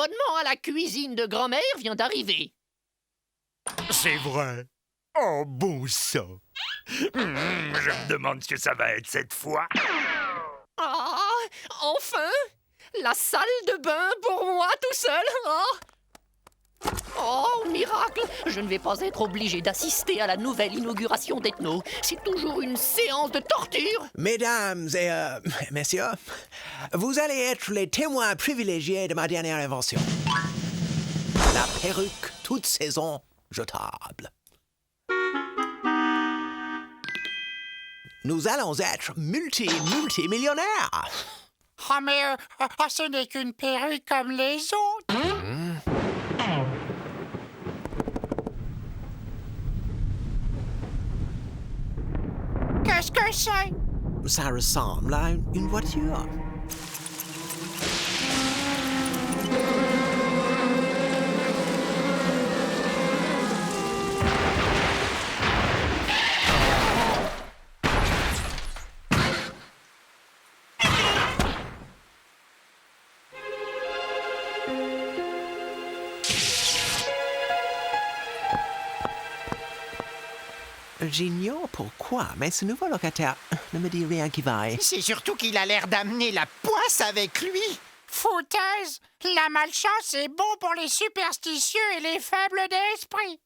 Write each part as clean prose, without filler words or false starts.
abonnement à la cuisine de grand-mère vient d'arriver. C'est vrai. Oh, bon sang. Je me demande ce que ça va être cette fois. Ah, enfin! La salle de bain pour moi tout seul, Oh, miracle! Je ne vais pas être obligé d'assister à la nouvelle inauguration d'Ethno. C'est toujours une séance de torture. Mesdames et messieurs, vous allez être les témoins privilégiés de ma dernière invention. La perruque toute saison jetable. Nous allons être multimillionnaires. Ah, mais ce n'est qu'une perruque comme les autres. Qu'est-ce que c'est? Ça ressemble à une voiture. J'ignore pourquoi, mais ce nouveau locataire ne me dit rien qui vaille. C'est surtout qu'il a l'air d'amener la poisse avec lui. Foutaise! La malchance est bon pour les superstitieux et les faibles d'esprit.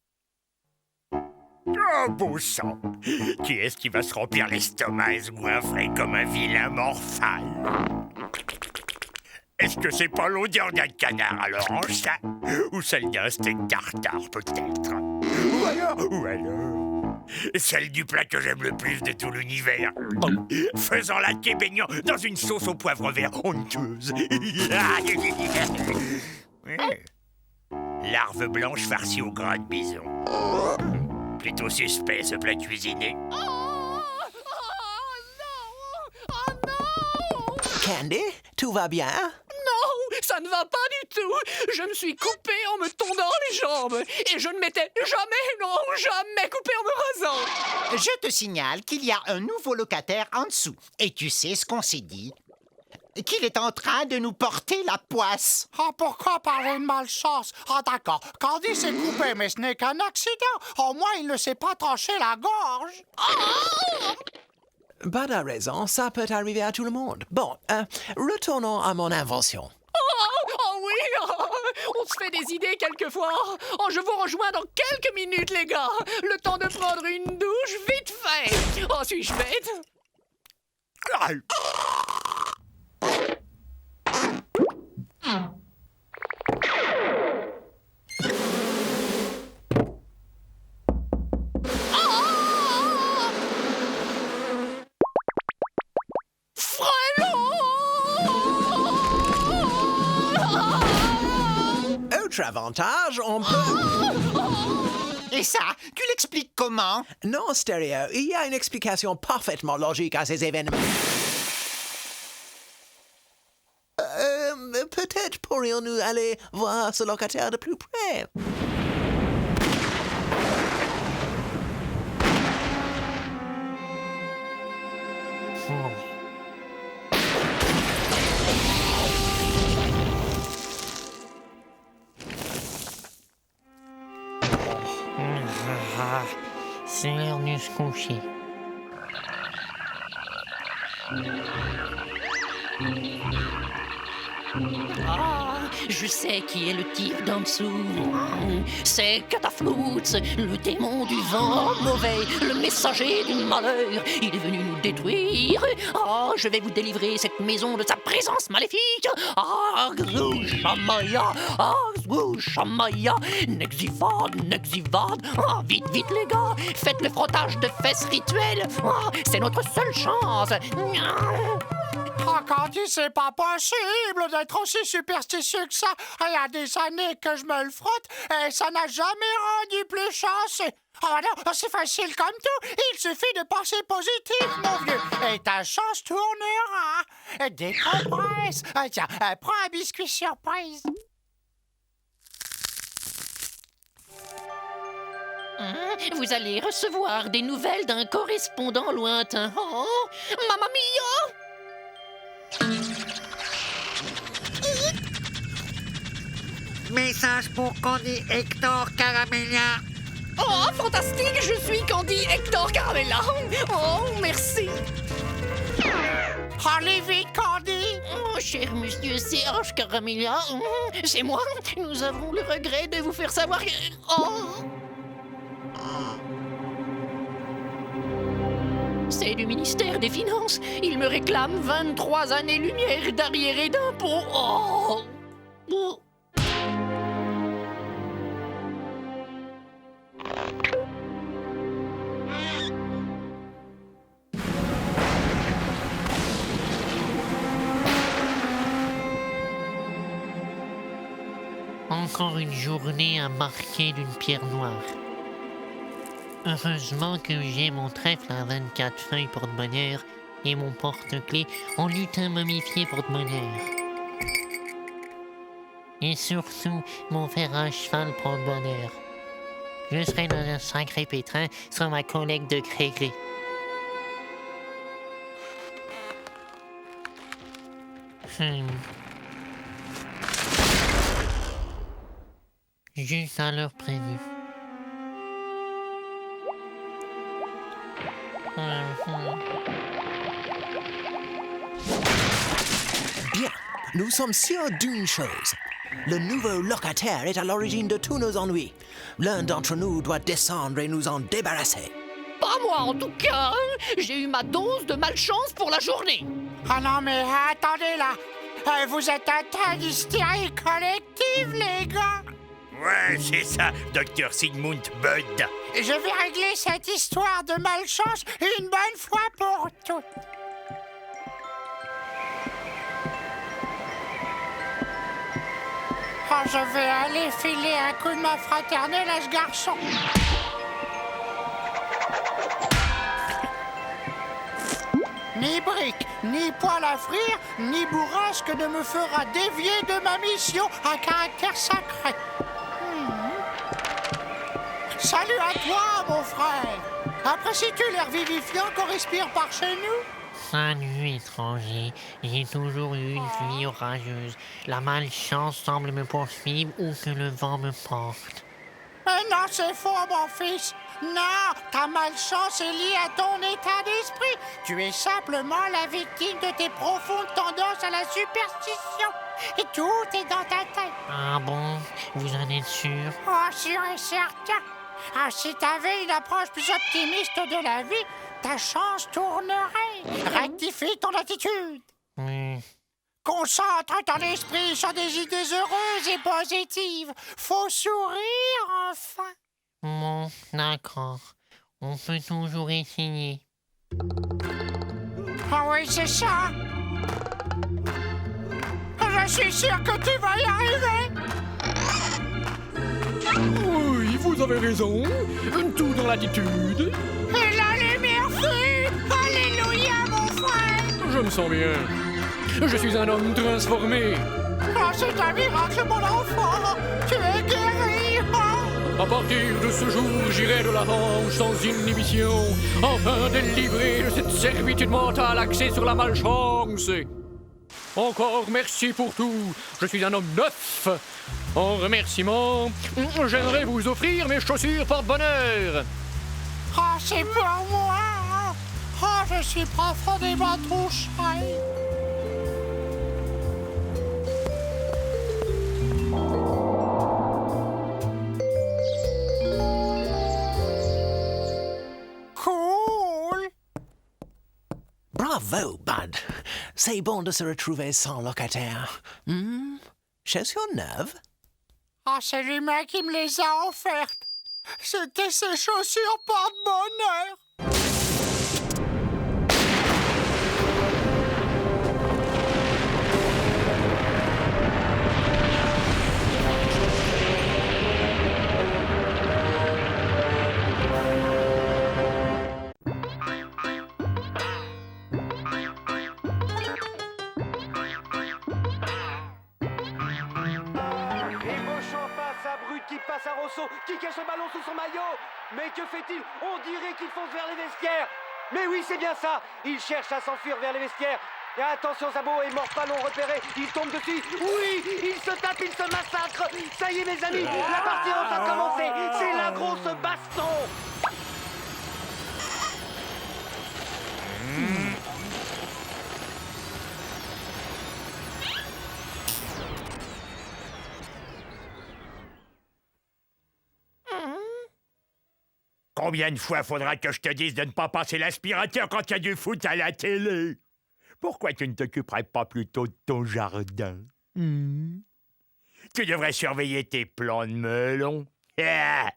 Oh, bon sang. Qui est-ce qui va se remplir l'estomac et se goinfrer comme un vilain morphal? Est-ce que c'est pas l'odeur d'un canard à l'orange, ça? Ou celle d'un steak tartare, peut-être? Ou alors... celle du plat que j'aime le plus de tout l'univers. Faisant la thé baignant dans une sauce au poivre vert honteuse. Larve blanche farcie au gras de bison. Plutôt suspect, ce plat cuisiné. Oh non! Candy, tout va bien? Non, ça ne va pas du tout. Je me suis coupé en me tondant les jambes. Et je ne m'étais jamais coupé en me rasant. Je te signale qu'il y a un nouveau locataire en dessous. Et tu sais ce qu'on s'est dit? Qu'il est en train de nous porter la poisse. Ah, pourquoi parler de malchance? Ah, d'accord. Candy s'est coupé, mais ce n'est qu'un accident. Au moins, il ne s'est pas tranché la gorge. Pas de raison, ça peut arriver à tout le monde. Bon, retournons à mon invention. Oh oui, on se fait des idées quelquefois. Oh, je vous rejoins dans quelques minutes, les gars. Le temps de prendre une douche vite fait. Oh, suis-je bête? Autre avantage, on peut... Et ça, tu l'expliques comment? Non, Stéréo, il y a une explication parfaitement logique à ces événements. Peut-être pourrions-nous aller voir ce locataire de plus près. C'est l'heure de se coucher. Ah, je sais qui est le type d'en dessous. C'est Catafloots, le démon du vent mauvais, le messager du malheur. Il est venu nous détruire. Ah, je vais vous délivrer cette maison de sa présence maléfique. Ah, Grouchamaya, Grouchamaya, Nexivad. Ah, vite, les gars, faites le frottage de fesses rituel. Ah, c'est notre seule chance. Ah, Candy, c'est pas possible d'être aussi superstitieux que ça. Il y a des années que je me le frotte et ça n'a jamais rendu plus chanceux. Ah non, c'est facile comme tout. Il suffit de penser positif, mon vieux. Et ta chance tournera. Décompresse. Tiens, prends un biscuit surprise. Vous allez recevoir des nouvelles d'un correspondant lointain. Oh, Mamma mia! Message pour Candy Hector Caramella. Oh, fantastique, je suis Candy Hector Caramella. Oh, merci. Allez vite, Candy! Oh, cher monsieur Serge Caramella, c'est moi. Nous avons le regret de vous faire savoir que... Oh! C'est du ministère des Finances. Il me réclame 23 années-lumière d'arriérés d'impôts. Oh! Oh! Encore une journée à marquer d'une pierre noire. Heureusement que j'ai mon trèfle à 24 feuilles porte-bonheur et mon porte-clés en lutin momifié porte-bonheur. Et surtout, mon fer à cheval porte-bonheur. Je serai dans un sacré pétrin sans ma collègue de gré-gré. Juste à l'heure prévue. Bien, nous sommes sûrs d'une chose. Le nouveau locataire est à l'origine de tous nos ennuis. L'un d'entre nous doit descendre et nous en débarrasser. Pas moi, en tout cas. J'ai eu ma dose de malchance pour la journée. Ah non, mais attendez là! Vous êtes atteint d'hystérie collective, les gars! Ouais, c'est ça, Dr. Sigmund Bud. Je vais régler cette histoire de malchance une bonne fois pour toutes. Oh, je vais aller filer un coup de main fraternelle à ce garçon. Ni brique, ni poêle à frire, ni bourrasque ne me fera dévier de ma mission à caractère sacré. Salut à toi, mon frère. Apprécies-tu l'air vivifiant qu'on respire par chez nous? Salut, étranger. J'ai toujours eu une vie orageuse. La malchance semble me poursuivre où que le vent me porte. Mais non, c'est faux, mon fils. Non, ta malchance est liée à ton état d'esprit. Tu es simplement la victime de tes profondes tendances à la superstition. Et tout est dans ta tête. Ah bon? Vous en êtes sûr? Oh, sûr et certain. Ah, si t'avais une approche plus optimiste de la vie, ta chance tournerait. Rectifie ton attitude. Concentre ton esprit sur des idées heureuses et positives. Faut sourire, enfin. Bon, d'accord. On peut toujours essayer. Ah oui, c'est ça. Je suis sûr que tu vas y arriver. Oui, vous avez raison. Tout dans l'attitude. Et la lumière fut. Alléluia, mon frère. Je me sens bien. Je suis un homme transformé. Oh, c'est un miracle, mon enfant. Tu es guéri. Oh. À partir de ce jour, j'irai de l'avant sans inhibition, afin délivré de cette servitude mentale axée sur la malchance. Encore merci pour tout. Je suis un homme neuf. En remerciement, j'aimerais vous offrir mes chaussures porte-bonheur. Oh, c'est pour moi. Oh, je suis profondément touché. Cool. Bravo, Bud. C'est bon de se retrouver sans locataire. Chaussures neuves? Ah, c'est lui-même qui me les a offertes. C'était ses chaussures porte-bonheur. Qui passe à Rosso, qui cache le ballon sous son maillot. Mais que fait-il? On dirait qu'il fonce vers les vestiaires. Mais oui, c'est bien ça. Il cherche à s'enfuir vers les vestiaires. Et attention, Zabo et Morpal l'ont repéré. Ils tombent dessus. Oui, ils se tapent, ils se massacrent. Ça y est, mes amis, la partie va commencer. C'est la grosse baston. Combien de fois faudra que je te dise de ne pas passer l'aspirateur quand il y a du foot à la télé? Pourquoi tu ne t'occuperais pas plutôt de ton jardin? Tu devrais surveiller tes plants de melons. Ah!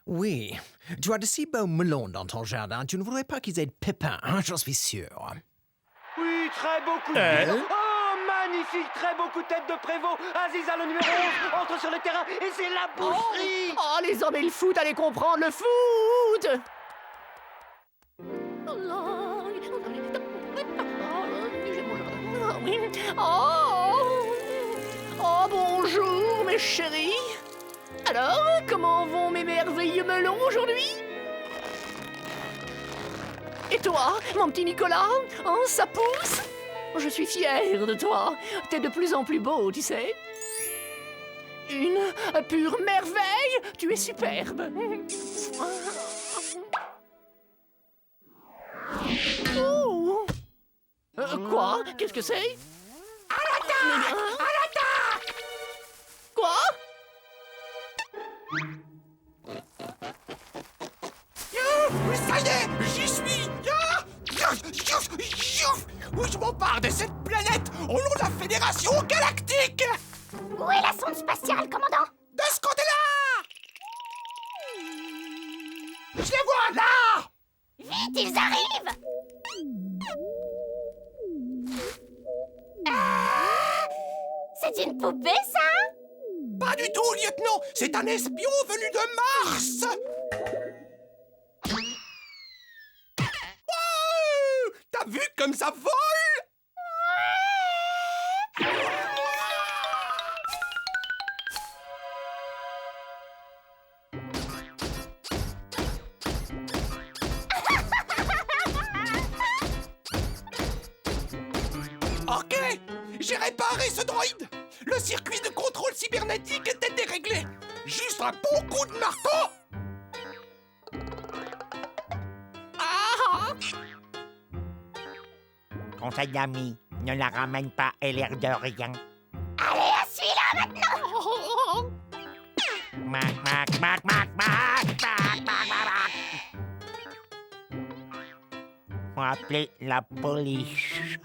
Oui, tu as de si beaux melons dans ton jardin, tu ne voudrais pas qu'ils aient de pépins, hein, j'en suis sûr. Oui, très beau coup de pied. Oh, magnifique, très beau coup de tête de Prévost. Aziza, le numéro 11, entre sur le terrain et c'est la boucherie. Oh, les hommes et le foot, allez comprendre le foot! Oh, bonjour, mes chéris. Alors, comment vont mes merveilleux melons aujourd'hui? Et toi, mon petit Nicolas? Oh, ça pousse? Je suis fière de toi. T'es de plus en plus beau, tu sais. Une pure merveille. Tu es superbe. Oh. Quoi? Qu'est-ce que c'est? À l'attaque! À l'attaque! Quoi? Ça y est, j'y suis. Où je m'empare de cette planète au nom de la Fédération Galactique. Où est la sonde spatiale, commandant? De ce côté-là. Je les vois là. Vite, ils arrivent! C'est une poupée, ça? Pas du tout, lieutenant. C'est un espion venu de Mars. Wow, t'as vu comme ça vole? Ok, j'ai réparé ce droïde. Le circuit de contrôle cybernétique était déréglé. Juste un bon coup de marteau. Conseil d'amis, ne la ramène pas, elle a l'air de rien. Allez, à celui-là, maintenant! Mac, mac, mac, mac, mac, mac, mac, mac, mac. Faut appeler la police.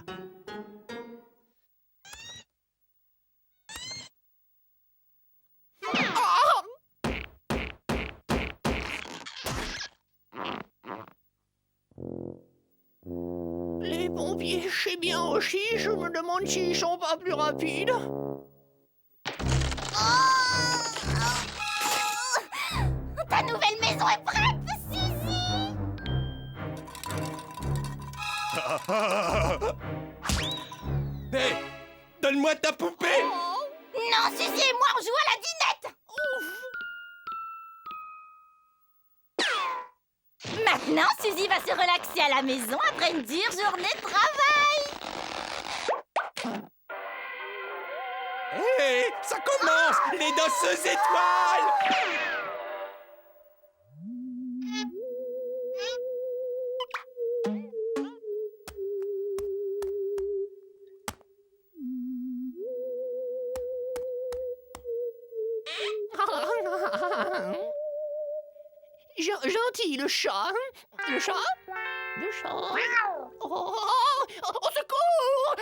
Les pompiers chez bien aussi, je me demande s'ils sont pas plus rapides. Ta nouvelle maison est prête, Suzy! Hé, donne-moi ta poupée. Non, Suzy et moi, on joue à la dinette! Maintenant, Suzy va se relaxer à la maison après une dure journée de travail! Hé, ça commence, les danseuses étoiles. Gentil, le chat. Le chat? Le chat? Oh, au secours!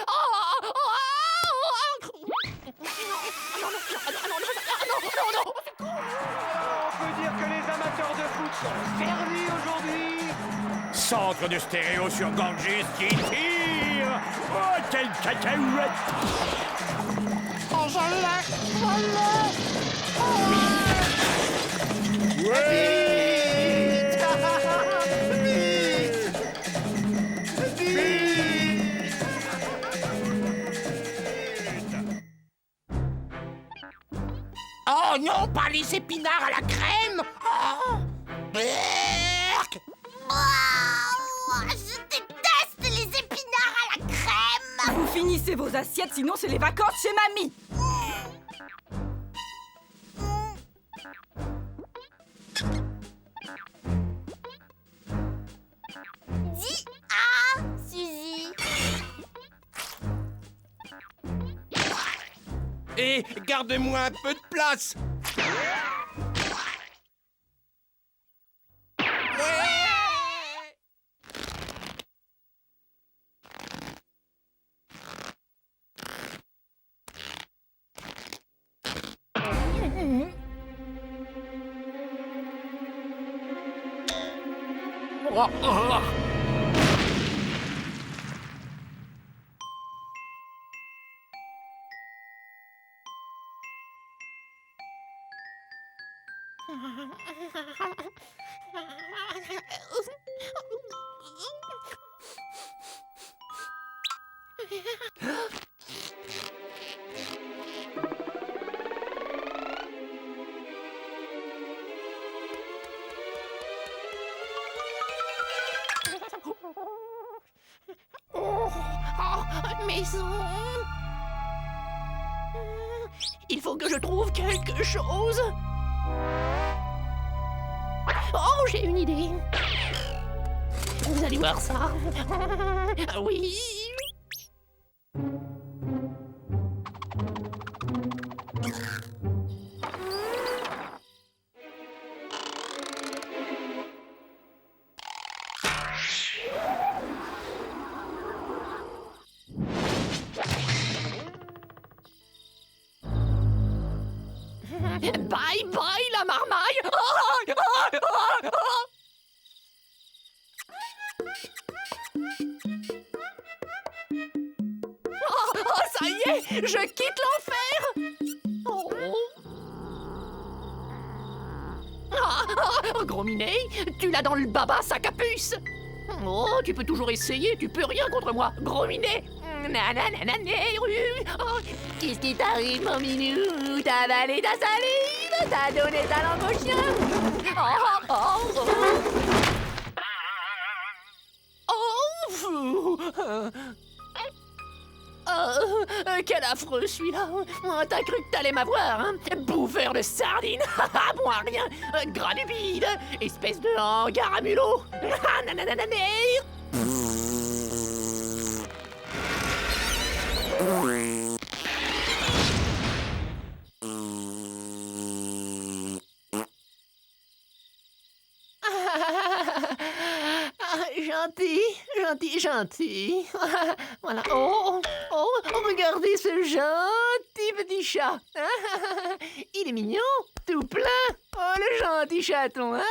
On peut dire que les amateurs de foot sont servis aujourd'hui. Centre de stéréo sur Ganges qui tire. Oh, quelle cacahuète! Oh, je l'ai. Ouais! Oh non, pas les épinards à la crème. Oh. Je déteste les épinards à la crème! Sortez vos assiettes, sinon c'est les vacances chez mamie. Dis ah, Suzy. Et garde-moi un peu de place. Maison. Il faut que je trouve quelque chose. Oh, j'ai une idée. Vous allez voir ça. Ah oui. Bye bye la marmaille. Oh, ça y est, je quitte l'enfer. Gros Minet, tu l'as dans le baba, sac à puce. Oh, tu peux toujours essayer, tu peux rien contre moi, Gros Minet. Qu'est-ce qui t'arrive, mon minou? T'as avalé ta salive, t'as donné ta langue au chien. Quel affreux celui-là. T'as cru que t'allais m'avoir, hein? Bouffeur de sardines. Bon à rien. Granupide. Espèce de hangar à mulot. Gentil. Voilà. Oh, regardez ce gentil petit chat. Il est mignon, tout plein. Oh, le gentil chaton, hein,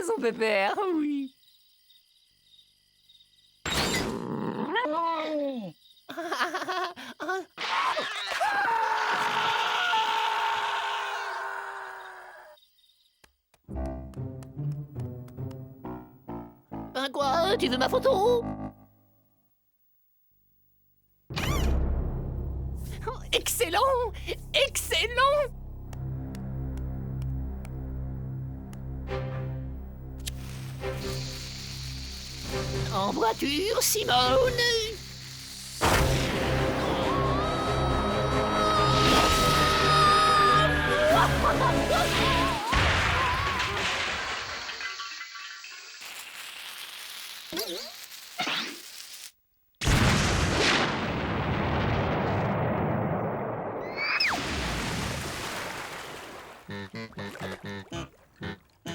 son pépère, oui. Quoi? Tu veux ma photo? Excellent! Excellent! En voiture, Simone!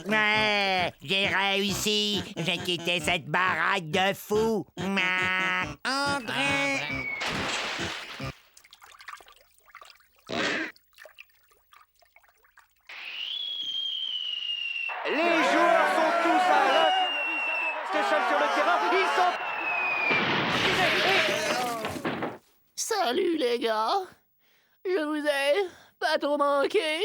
Ouais, j'ai réussi. J'ai quitté cette baraque de fous. André. Les joueurs sont tous à l'infirmerie. Zaborowski seul sur le terrain. Ils sont... Salut les gars. Je vous ai pas trop manqué.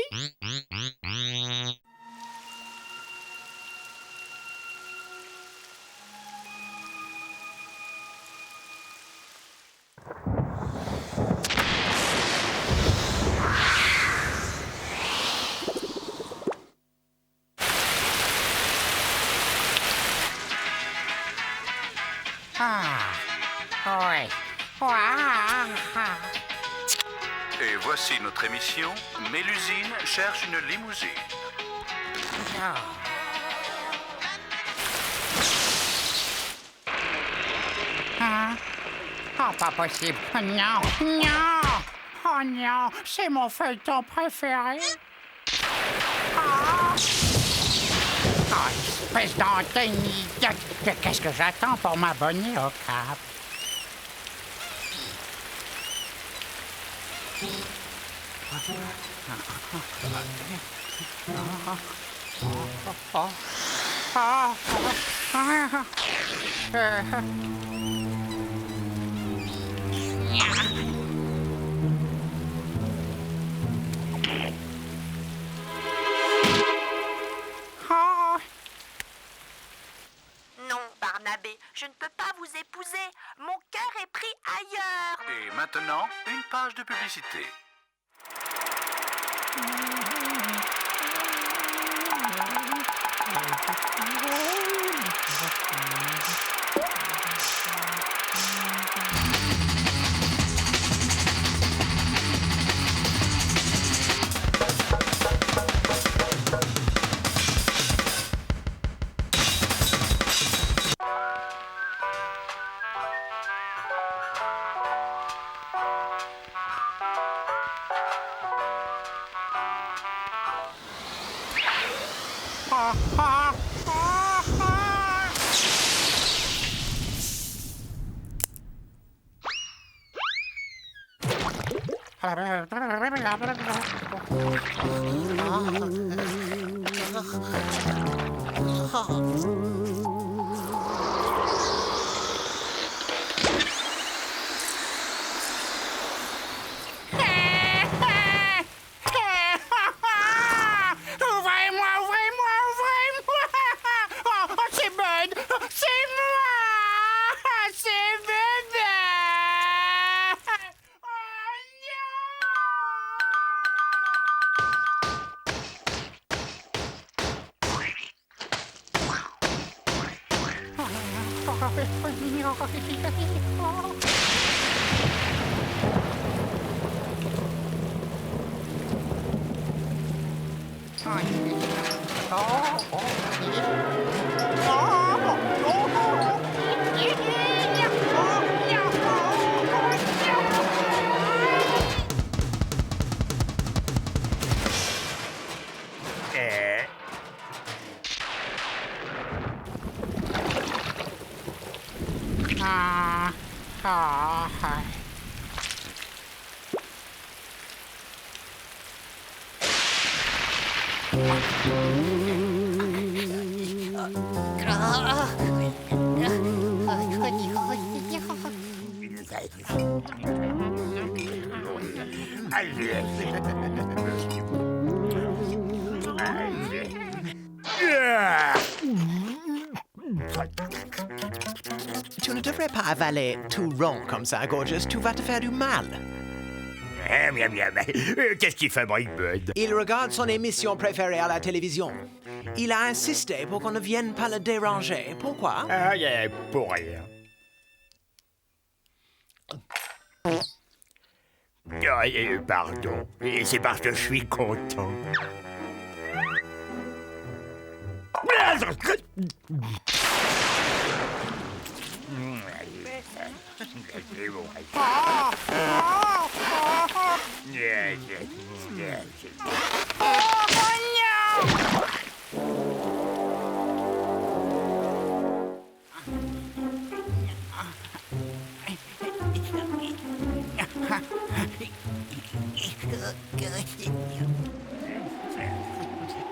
Ouais. Et voici notre émission Mélusine cherche une limousine. Hein? Oh, pas possible. Non, non. Oh non, c'est mon feuilleton préféré. Oh, espèce d'antenne idiote. Qu'est-ce que j'attends pour m'abonner au câble? Non, Barnabé, je ne peux pas vous épouser. Mon cœur est pris ailleurs. Et maintenant, une page de publicité. Ouvrez-moi, ouvrez-moi, ouvrez-moi! Oh, c'est Bud! C'est moi! C'est Bud! Tu ne devrais pas avaler tout rond comme ça, Gorgeous. Tu vas te faire du mal. Miam, miam. Qu'est-ce qu'il fait, Mike Bud? Il regarde son émission préférée à la télévision. Il a insisté pour qu'on ne vienne pas le déranger. Pourquoi? Pour rien. Pardon. C'est parce que je suis content.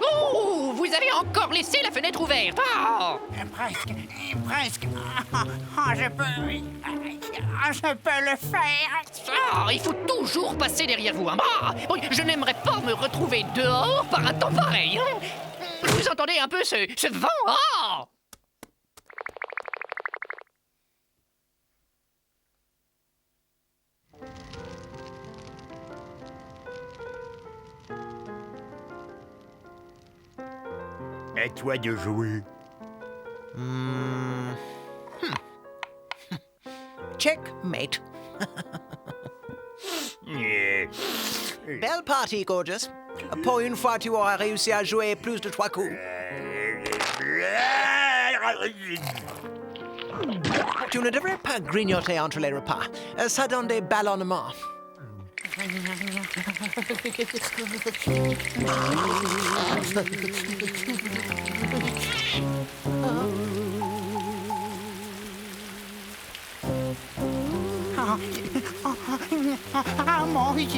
Oh, vous avez encore laissé la fenêtre ouverte. Ah! Presque. Je peux le faire. Ah, il faut toujours passer derrière vous. Hein. Ah, je n'aimerais pas me retrouver dehors par un temps pareil. Hein. Vous entendez un peu ce vent? Ah! À toi de jouer. Checkmate. Belle partie, Gorgeous. Pour une fois, tu auras réussi à jouer plus de 3 coups. Tu ne devrais pas grignoter entre les repas. Ça donne des ballonnements. Mon Dieu.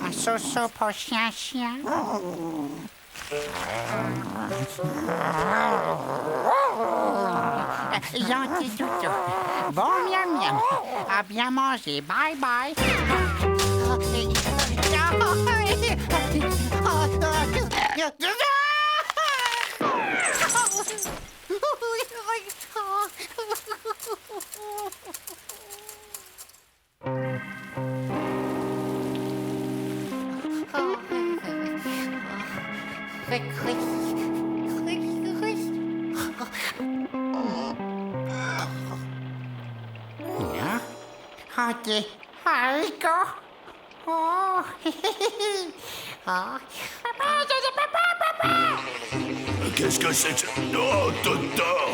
Un so-so pour chien. Gentil toutou. Bon miam miam. À bien manger. Bye bye. Ok, haricot. Oh. Qu'est-ce que c'est que ça? Oh, Totor!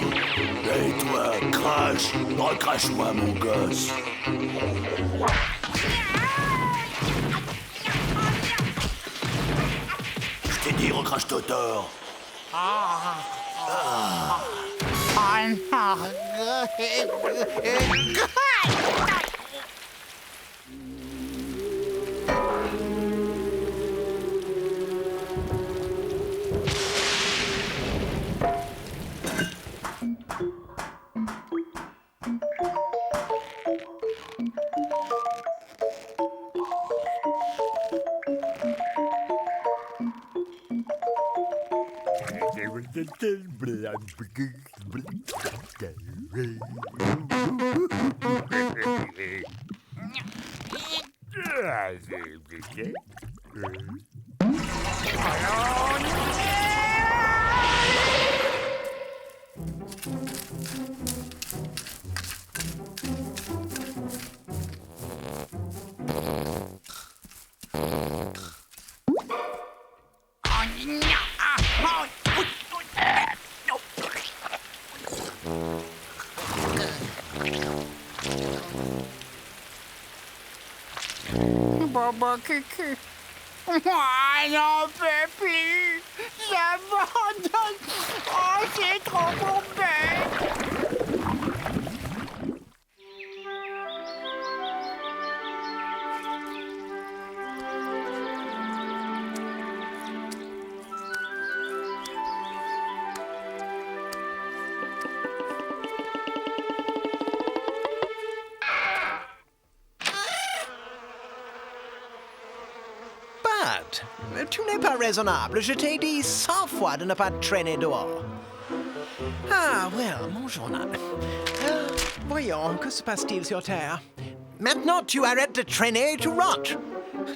Et toi, crache! Recrache-moi, mon gosse! Je t'ai dit, recrache Totor! Bobo cucu. Moi, j'en peux plus. J'abandonne. Oh, c'est trop mauvais. Tu n'es pas raisonnable. Je t'ai dit 100 fois de ne pas traîner dehors. Ah, well, mon journal. Voyons, que se passe-t-il sur Terre? Maintenant, tu arrêtes de traîner et tu rentres.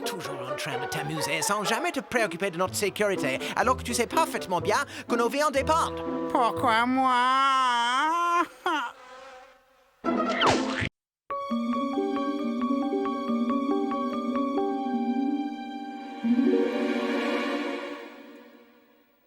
Toujours en train de t'amuser sans jamais te préoccuper de notre sécurité, alors que tu sais parfaitement bien que nos vies en dépendent. Pourquoi moi?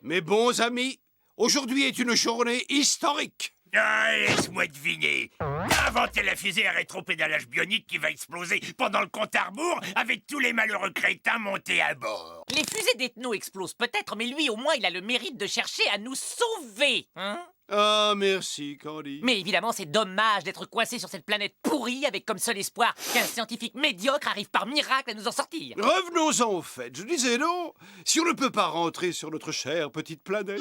Mes bons amis, aujourd'hui est une journée historique. Ah, laisse-moi deviner. T'as inventé la fusée à rétropédalage bionique qui va exploser pendant le compte à rebours avec tous les malheureux crétins montés à bord. Les fusées d'Ethno explosent peut-être, mais lui au moins il a le mérite de chercher à nous sauver, hein? Ah, merci, Candy. Mais évidemment, c'est dommage d'être coincé sur cette planète pourrie avec comme seul espoir qu'un scientifique médiocre arrive par miracle à nous en sortir. Revenons-en au fait. Je disais non, si on ne peut pas rentrer sur notre chère petite planète...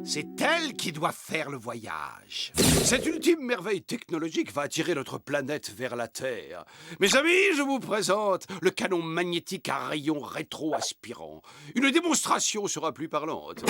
C'est elle qui doit faire le voyage. Cette ultime merveille technologique va attirer notre planète vers la Terre. Mes amis, je vous présente le canon magnétique à rayons rétro-aspirants. Une démonstration sera plus parlante.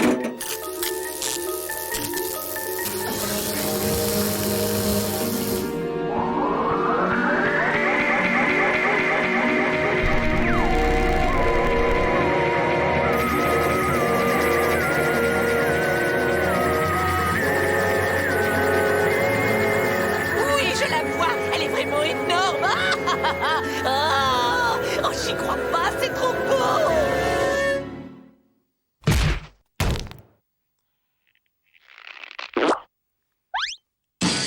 Oh, j'y crois pas, c'est trop beau!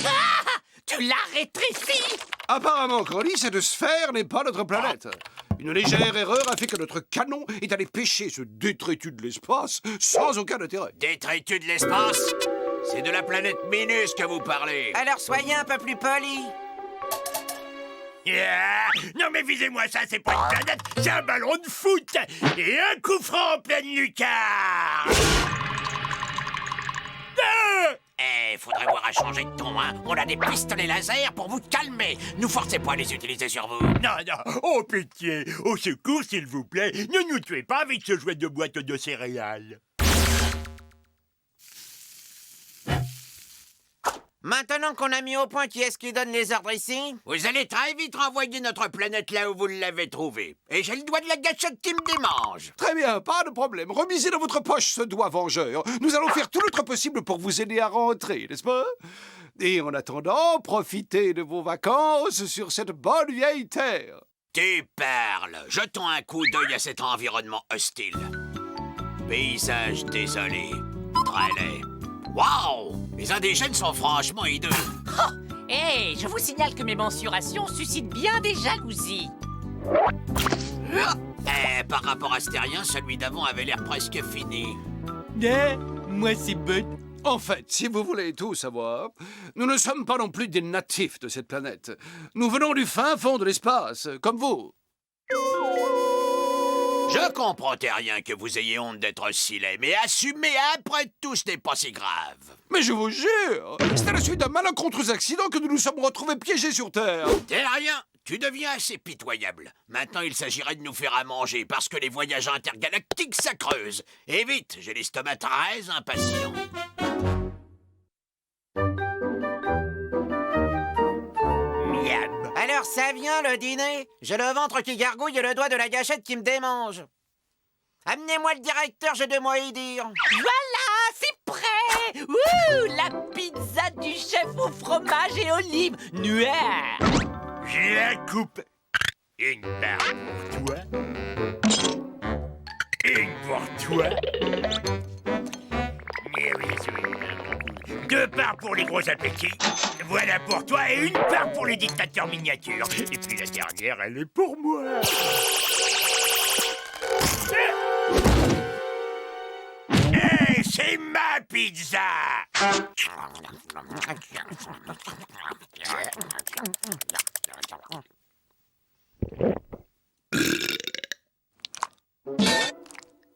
Ah, tu l'as rétréci! Apparemment, Crowley, cette sphère n'est pas notre planète. Une légère erreur a fait que notre canon est allé pêcher ce détritus de l'espace sans aucun intérêt. Détritus de l'espace? C'est de la planète Minus que vous parlez. Alors soyez un peu plus poli. Yeah. Non mais visez-moi ça, c'est pas une planète, c'est un ballon de foot. Et un coup franc en pleine lucarne. Faudrait voir à changer de ton, hein. On a des pistolets laser pour vous calmer. Nous forcez pas à les utiliser sur vous. Non, oh pitié, au secours s'il vous plaît. Ne nous tuez pas avec ce jouet de boîte de céréales. Maintenant qu'on a mis au point qui est-ce qui donne les ordres ici? Vous allez très vite renvoyer notre planète là où vous l'avez trouvée. Et j'ai le doigt de la gâchette qui me démange. Très bien, pas de problème. Remisez dans votre poche ce doigt vengeur. Nous allons faire tout notre possible pour vous aider à rentrer, n'est-ce pas? Et en attendant, profitez de vos vacances sur cette bonne vieille terre. Tu parles. Jetons un coup d'œil à cet environnement hostile. Paysage désolé. Très laid. Waouh! Les indigènes sont franchement hideux. Oh! Hey, je vous signale que mes mensurations suscitent bien des jalousies. Par rapport à ce terrien, celui d'avant avait l'air presque fini. Moi c'est bon. En fait, si vous voulez tout savoir, nous ne sommes pas non plus des natifs de cette planète. Nous venons du fin fond de l'espace, comme vous. Je comprends, terrien, que vous ayez honte d'être si laid, mais assumer après tout, ce n'est pas si grave. Mais je vous jure, c'est à la suite d'un malencontreux accident que nous nous sommes retrouvés piégés sur Terre. Terrien, tu deviens assez pitoyable. Maintenant, il s'agirait de nous faire à manger, parce que les voyages intergalactiques, ça creuse. Et vite, j'ai l'estomac très impatient. Alors ça vient le dîner? J'ai le ventre qui gargouille et le doigt de la gâchette qui me démange. Amenez-moi le directeur, j'ai de moi à y dire. Voilà, c'est prêt! Ouh, la pizza du chef au fromage et olives noires. Je la coupe. Une part pour toi. Une pour toi. Deux parts pour les gros appétits. Voilà pour toi et une part pour les dictateurs miniatures. Et puis la dernière, elle est pour moi. Hey, c'est ma pizza!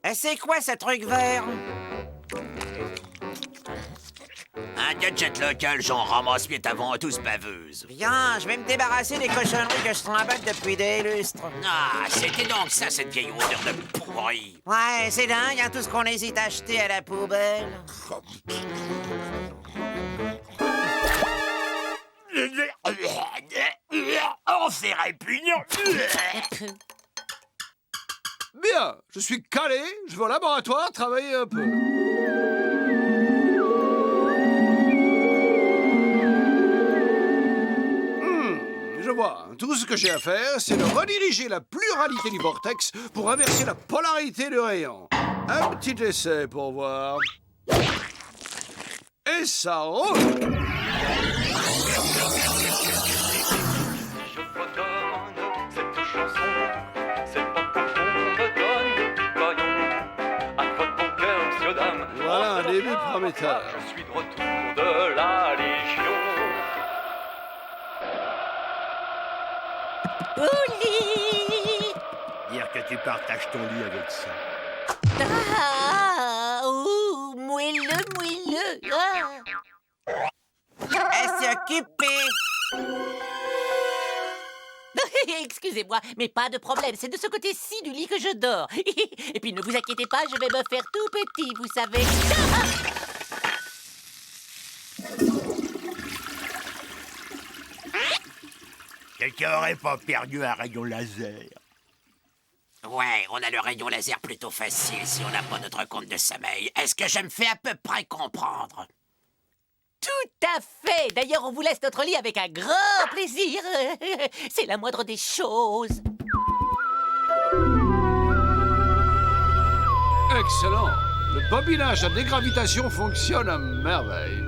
Et c'est quoi ce truc vert? Un gadget local, genre ramasse-pied avant tous baveuse. Bien, je vais me débarrasser des cochonneries que je trimballe depuis des lustres. Ah, c'était donc ça, cette vieille odeur de pourri. Ouais, c'est dingue, hein, tout ce qu'on hésite à acheter à la poubelle. Oh, c'est répugnant. Bien, je suis calé, je vais au laboratoire travailler un peu. Je vois. Tout ce que j'ai à faire, c'est de rediriger la pluralité du vortex pour inverser la polarité du rayon. Un petit essai pour voir. Et ça roule! Je redonne cette chanson, c'est pas pour qu'on me donne du pognon. À votre bon cœur, monsieur, dame. Voilà un début prometteur. Je suis de retour de la Légion. Ouli! Dire que tu partages ton lit avec ça. Ah, ouh, moelleux! moelleux, moelleux. Elle s'est occupée. Excusez-moi, mais pas de problème. C'est de ce côté-ci du lit que je dors. Et puis ne vous inquiétez pas, je vais me faire tout petit, vous savez. Quelqu'un aurait pas perdu un rayon laser? Ouais, on a le rayon laser plutôt facile si on n'a pas notre compte de sommeil. Est-ce que je me fais à peu près comprendre? Tout à fait. D'ailleurs, on vous laisse notre lit avec un grand plaisir. C'est la moindre des choses. Excellent. Le bobinage à dégravitation fonctionne à merveille.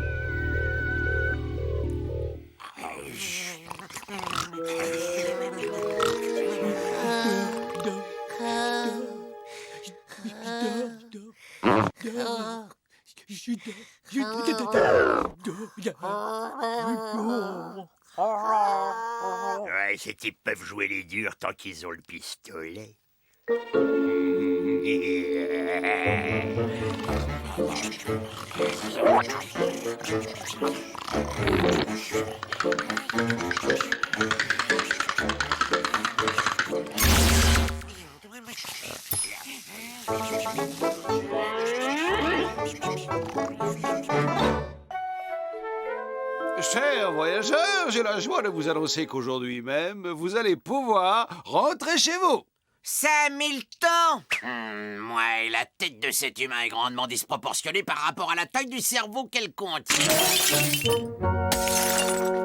Ouais, ces types peuvent jouer les durs tant qu'ils ont le pistolet. Chers voyageurs, j'ai la joie de vous annoncer qu'aujourd'hui même, vous allez pouvoir rentrer chez vous. 5000 temps. Ouais, la tête de cet humain est grandement disproportionnée par rapport à la taille du cerveau qu'elle contient.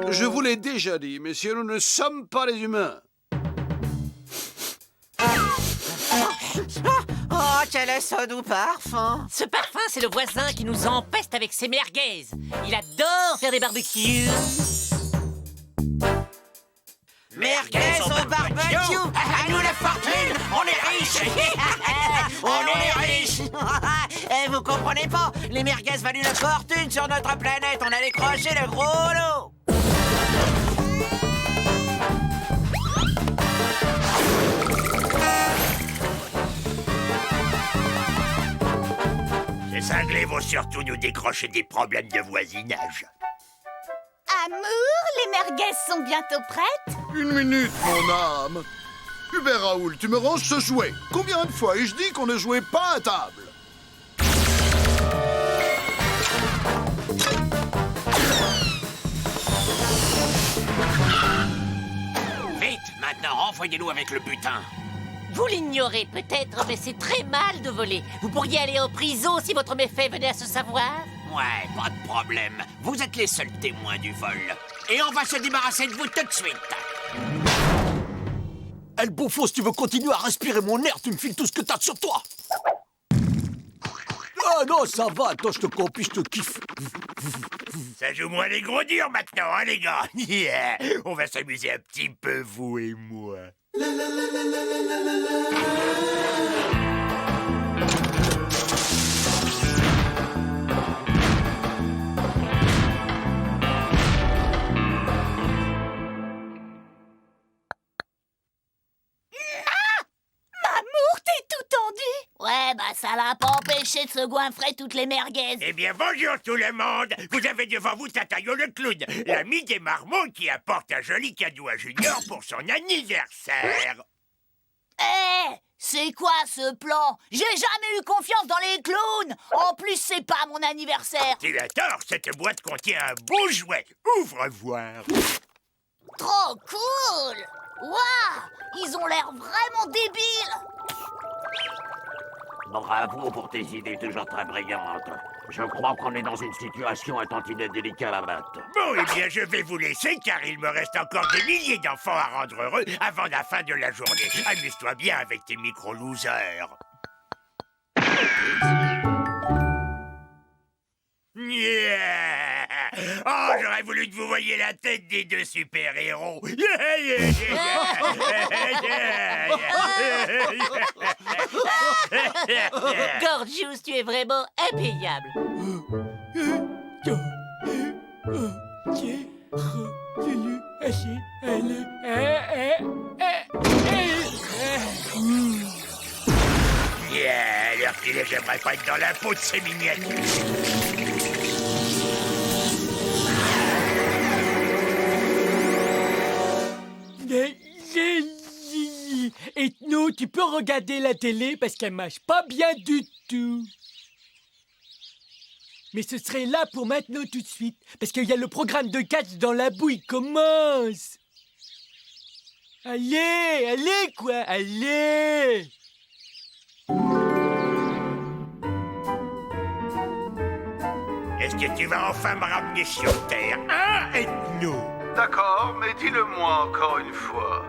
Je vous l'ai déjà dit, messieurs, nous ne sommes pas des humains. Oh, quel son doux parfum. Ce parfum, c'est le voisin qui nous empeste avec ses merguez. Il adore faire des barbecues. Merguez au barbecue. À nous la fortune. On est riches. On est riches. Vous comprenez pas? Les merguez valent une fortune sur notre planète. On a décroché le gros lot. Ces cinglés vont surtout nous décrocher des problèmes de voisinage. Amour, les merguez sont bientôt prêtes? Une minute, mon âme. Hubert Raoul, tu me ranges ce jouet. Combien de fois ai-je dit qu'on ne jouait pas à table? Vite, maintenant, renvoyez-nous avec le butin. Vous l'ignorez peut-être, mais c'est très mal de voler. Vous pourriez aller en prison si votre méfait venait à se savoir. Ouais, pas de problème. Vous êtes les seuls témoins du vol. Et on va se débarrasser de vous tout de suite. El Bouffon, si tu veux continuer à respirer mon air, tu me files tout ce que t'as sur toi. Ah non, ça va, attends, je te copie, je te kiffe. Ça joue moins les gros durs maintenant, hein, les gars? Yeah. On va s'amuser un petit peu, vous et moi. Ouais, bah ça l'a pas empêché de se goinfrer toutes les merguez. Eh bien, bonjour tout le monde. Vous avez devant vous Tatayo le clown, l'ami des marmots qui apporte un joli cadeau à Junior pour son anniversaire. C'est quoi ce plan? J'ai jamais eu confiance dans les clowns. En plus, c'est pas mon anniversaire. Tu as tort, cette boîte contient un beau jouet. Ouvre voir. Trop cool. Waouh, ils ont l'air vraiment débiles. Bravo pour tes idées toujours très brillantes. Je crois qu'on est dans une situation un tantinet délicate à battre. Bon, eh bien, je vais vous laisser car il me reste encore des milliers d'enfants à rendre heureux avant la fin de la journée. Amuse-toi bien avec tes micro-losers. Yeah. Oh, j'aurais voulu que vous voyiez la tête des deux super-héros. Gorgeous, tu es vraiment impayable. Yeah, alors qu'il est, j'avoue J'aimerais pas être dans la peau de ces mignettes. Ethno, tu peux regarder la télé parce qu'elle marche pas bien du tout. Mais ce serait là pour maintenant tout de suite, parce qu'il y a le programme de catch dans la boue, il commence. Allez, allez quoi, allez. Est-ce que tu vas enfin me ramener sur Terre, hein, Ethno? D'accord, mais dis-le-moi encore une fois.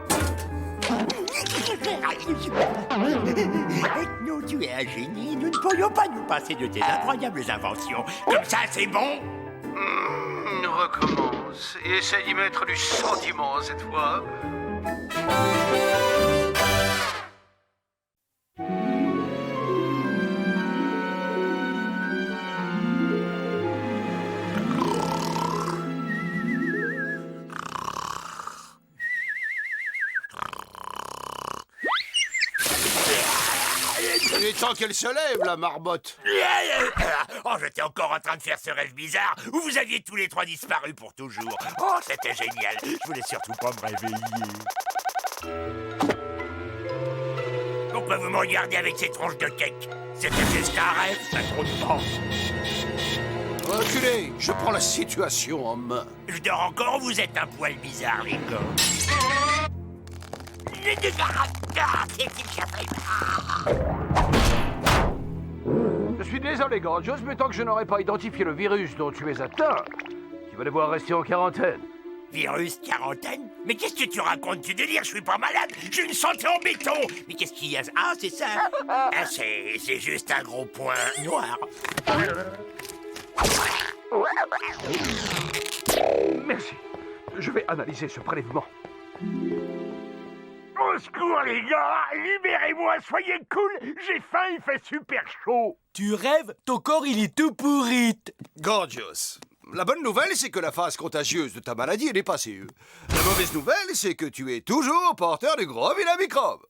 Ethno, tu es un génie. Nous ne pourrions pas nous passer de tes incroyables inventions. Comme ça, c'est bon? Recommence et essaye d'y mettre du sentiment cette fois. Il est temps qu'elle se lève, la marmotte. Oh, j'étais encore en train de faire ce rêve bizarre où vous aviez tous les trois disparu pour toujours. Oh, c'était génial. Je voulais surtout pas me réveiller. Pourquoi vous me regardez avec ces tronches de cake? C'était juste un rêve, ça trop de temps. Reculez, je prends la situation en main. Je dors encore, vous êtes un poil bizarre, les gars. Je suis désolé, Gorgios, mais tant que je n'aurai pas identifié le virus dont tu es atteint, tu vas devoir rester en quarantaine. Virus, quarantaine? Mais qu'est-ce que tu racontes? Tu délires, je suis pas malade, j'ai une santé en béton. Mais qu'est-ce qu'il y a? Ah, c'est ça? Ah, c'est juste un gros point noir. Merci. Je vais analyser ce prélèvement. Au secours, les gars! Libérez-moi, soyez cool! J'ai faim, il fait super chaud! Tu rêves? Ton corps, il est tout pourri. Gorgios, la bonne nouvelle, c'est que la phase contagieuse de ta maladie est dépassée. La mauvaise nouvelle, c'est que tu es toujours porteur du gros vilain microbe.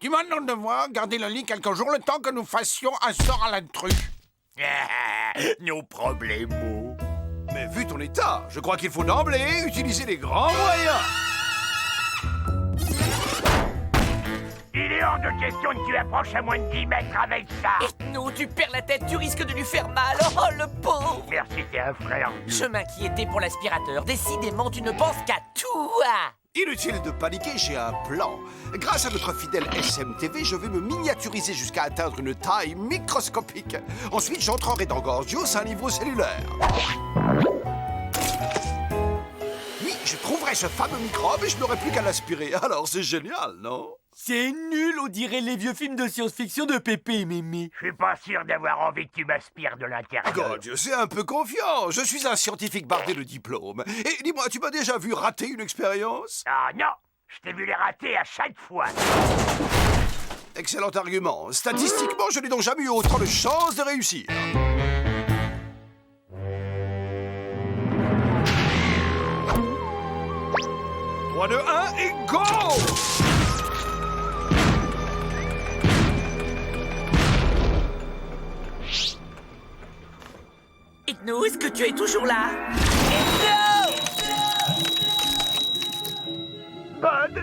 Tu m'as demandé de voir garder le lit quelques jours le temps que nous fassions un sort à l'intrus. Nos problèmes. Mais vu ton état, je crois qu'il faut d'emblée utiliser les grands moyens. Il est hors de question que tu approches à moins de 10 mètres avec ça. Ethno, tu perds la tête, tu risques de lui faire mal. Oh, le pauvre. Merci, t'es un frère. Je m'inquiétais pour l'aspirateur. Décidément, tu ne penses qu'à tout. Inutile de paniquer, j'ai un plan. Grâce à notre fidèle SMTV, je vais me miniaturiser jusqu'à atteindre une taille microscopique. Ensuite, j'entrerai dans Gorgios à un niveau cellulaire. Oui, je trouverai ce fameux microbe et je n'aurai plus qu'à l'aspirer. Alors, c'est génial, non? C'est nul, on dirait les vieux films de science-fiction de Pépé et Mémé. Je suis pas sûr d'avoir envie que tu m'aspires de l'intérieur. Gorgios, c'est un peu confiant. Je suis un scientifique bardé de diplôme. Et dis-moi, tu m'as déjà vu rater une expérience? Ah non, je t'ai vu les rater à chaque fois. Excellent argument. Statistiquement, je n'ai donc jamais eu autant de chances de réussir. 3, 2, 1 et go! Ethno, est-ce que tu es toujours là? Ethno!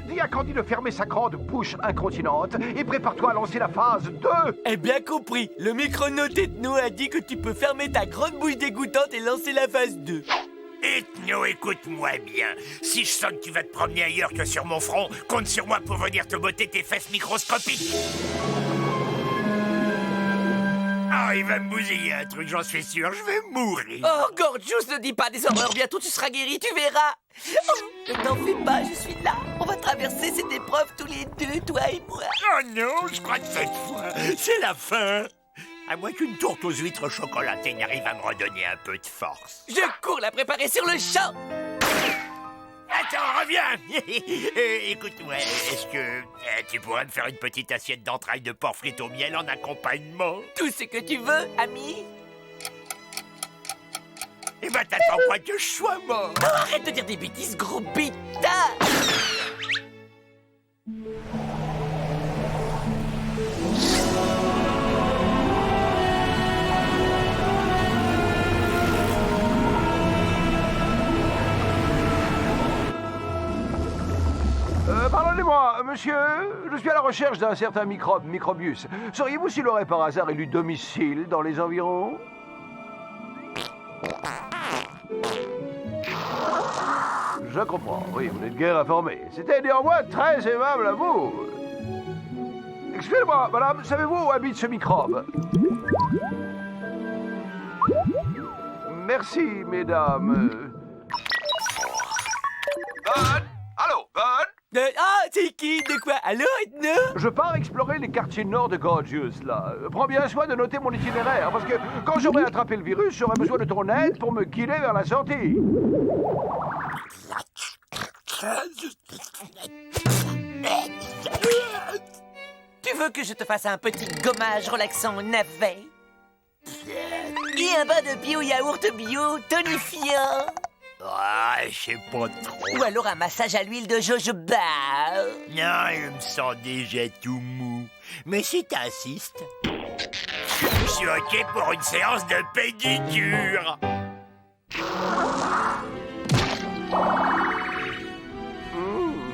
Dis à Candy de fermer sa grande bouche incontinente et prépare-toi à lancer la phase 2. Eh bien compris, le micronaute Ethno a dit que tu peux fermer ta grande bouche dégoûtante et lancer la phase 2. Ethno, écoute-moi bien. Si je sens que tu vas te promener ailleurs que sur mon front, compte sur moi pour venir te botter tes fesses microscopiques. Ah, il va me bousiller un truc, j'en suis sûr, je vais mourir. Oh, Gorgios, ne dis pas des horreurs, bientôt tu seras guéri, tu verras. Oh, ne t'en fais pas, je suis là. On va traverser cette épreuve tous les deux, toi et moi. Oh non, je crois que cette fois, c'est la fin. À moins qu'une tourte aux huîtres chocolatées n'arrive à me redonner un peu de force. Je cours la préparer sur le champ. Attends, reviens. Écoute-moi, est-ce que tu pourrais me faire une petite assiette d'entrailles de porc frites au miel en accompagnement? Tout ce que tu veux, ami. Eh ben, t'attends quoi que je sois mort? Oh, arrête de dire des bêtises, gros bêta. Monsieur, je suis à la recherche d'un certain microbe, Microbius. Sauriez-vous s'il aurait par hasard élu domicile dans les environs? Je comprends, oui, vous n'êtes guère informé. C'était néanmoins très aimable à vous. Excusez-moi, madame, savez-vous où habite ce microbe? Merci, mesdames. Bud? Allô, Bud? Ah, c'est qui? De quoi? Allô, Edna? Je pars explorer les quartiers nord de Gorgius, là. Prends bien soin de noter mon itinéraire, parce que quand j'aurai attrapé le virus, j'aurai besoin de ton aide pour me guider vers la sortie. Tu veux que je te fasse un petit gommage relaxant au navet? Et un bain de bio-yaourt bio tonifiant? Ah, je sais pas trop. Ou alors un massage à l'huile de jojoba? Non, je me sens déjà tout mou. Mais si t'insistes, je suis OK pour une séance de pédicure.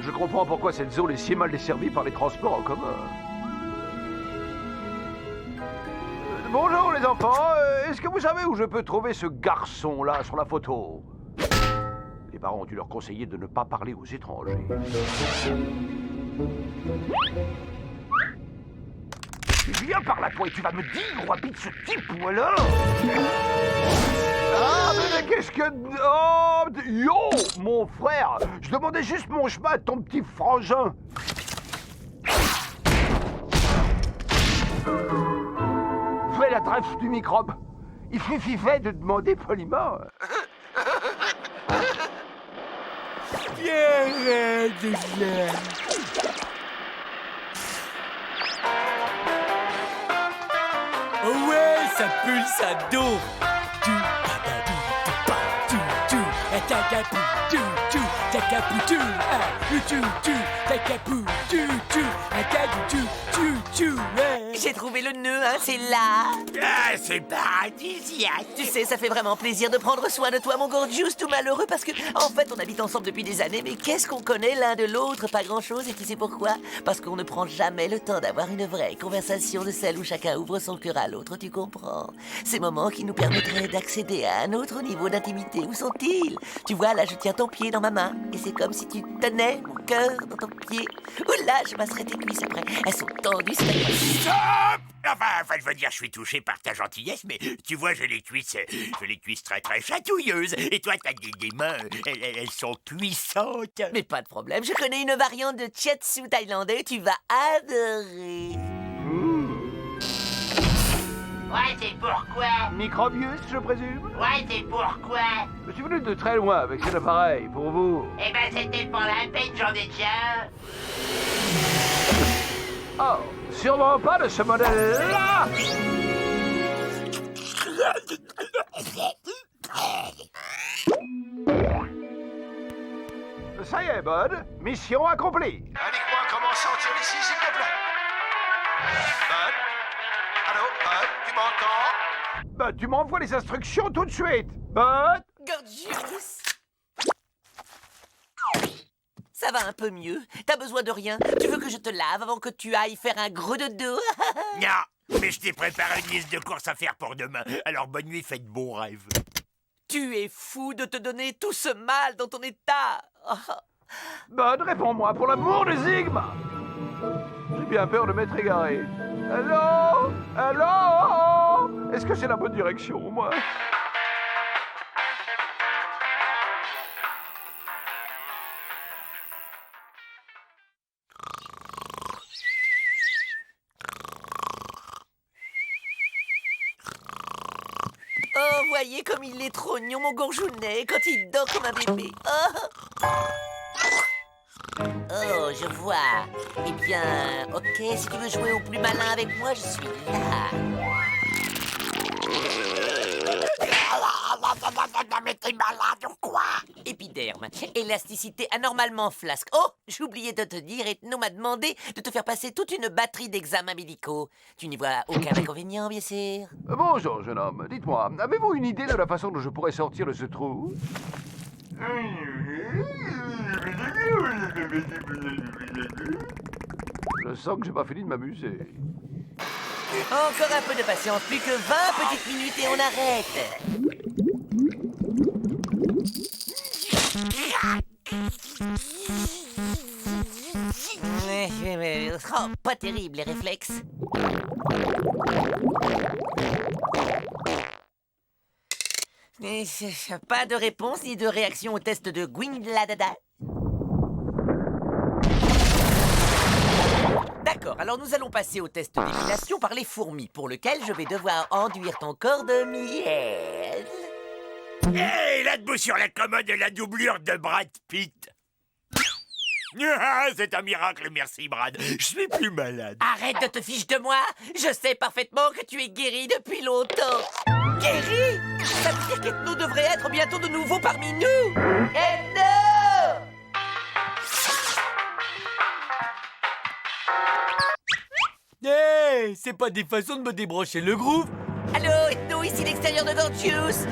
Je comprends pourquoi cette zone est si mal desservie par les transports en commun. Bonjour les enfants, est-ce que vous savez où je peux trouver ce garçon-là sur la photo? Les parents ont dû leur conseiller de ne pas parler aux étrangers. Viens par là, toi, et tu vas me dire où habite ce type, ou alors... Ah, mais qu'est-ce que... Oh, yo, mon frère, je demandais juste mon chemin à ton petit frangin. Fais l'adresse du microbe. Il suffisait de demander poliment. Oh ouais, ça pue, ça dort. J'ai trouvé le nœud, hein, c'est là. Ah, c'est paradisiaque. Tu sais, ça fait vraiment plaisir de prendre soin de toi, mon Gorgius, tout malheureux, parce que, en fait, on habite ensemble depuis des années, mais qu'est-ce qu'on connaît l'un de l'autre? Pas grand-chose, et tu sais pourquoi? Parce qu'on ne prend jamais le temps d'avoir une vraie conversation de celle où chacun ouvre son cœur à l'autre, tu comprends? Ces moments qui nous permettraient d'accéder à un autre niveau d'intimité, où sont-ils? Tu vois, là, je tiens ton pied dans ma main, et c'est comme si tu tenais mon cœur dans ton pied. Ouh là, je masserai tes cuisses après, elles sont tendues, c'est Stop! Enfin, je veux dire, je suis touché par ta gentillesse, mais tu vois, j'ai les cuisses très très chatouilleuses. Et toi, t'as des mains, elles sont puissantes. Mais pas de problème, je connais une variante de Chiatsu thaïlandais, tu vas adorer. Ouais, c'est pourquoi? Microbius, je présume? Ouais, c'est pourquoi? Je suis venu de très loin avec cet appareil, pour vous. Eh ben, c'était pour la peine, j'en détiens. Oh, sûrement pas de ce modèle-là! Ça y est, Bud. Mission accomplie. Indique-moi comment sortir d'ici, s'il te plaît. Bud? Allô, Bud? Tu m'entends? Bud, tu m'envoies les instructions tout de suite. Bud? Gorgius! Ça va un peu mieux. T'as besoin de rien. Tu veux que je te lave avant que tu ailles faire un gros dodo? Non, mais je t'ai préparé une liste de courses à faire pour demain. Alors bonne nuit, faites bons rêves. Tu es fou de te donner tout ce mal dans ton état. Bud, réponds-moi pour l'amour de Sigma. J'ai bien peur de m'être égaré. Allô? Allô? Est-ce que c'est la bonne direction, moi? Oh, voyez comme il est trognon, mon gourjounet, quand il dort comme un bébé. Oh, je vois. Eh bien, ok, si tu veux jouer au plus malin avec moi, je suis là. Mais t'es malade ou quoi? Épiderme, élasticité anormalement flasque. Oh, j'ai oublié de te dire, Ethno m'a demandé de te faire passer toute une batterie d'examens médicaux. Tu n'y vois aucun inconvénient, bien sûr? Bonjour, jeune homme. Dites-moi, avez-vous une idée de la façon dont je pourrais sortir de ce trou? Je sens que j'ai pas fini de m'amuser. Encore un peu de patience, plus que 20 petites minutes et on arrête. Oh, pas terrible les réflexes. Pas de réponse ni de réaction au test de Gwingladada. D'accord, alors nous allons passer au test d'épilation par les fourmis, pour lequel je vais devoir enduire ton corps de miel. Hé, là debout sur la commode, la doublure de Brad Pitt. Ah, c'est un miracle, merci Brad. Je suis plus malade. Arrête de te fiche de moi. Je sais parfaitement que tu es guéri depuis longtemps. Guéri? Ça veut dire qu'Ethno devrait être bientôt de nouveau parmi nous. Ethno! Hey, c'est pas des façons de me débrancher le groove. Allô, Ethno, ici l'extérieur de Gorgius.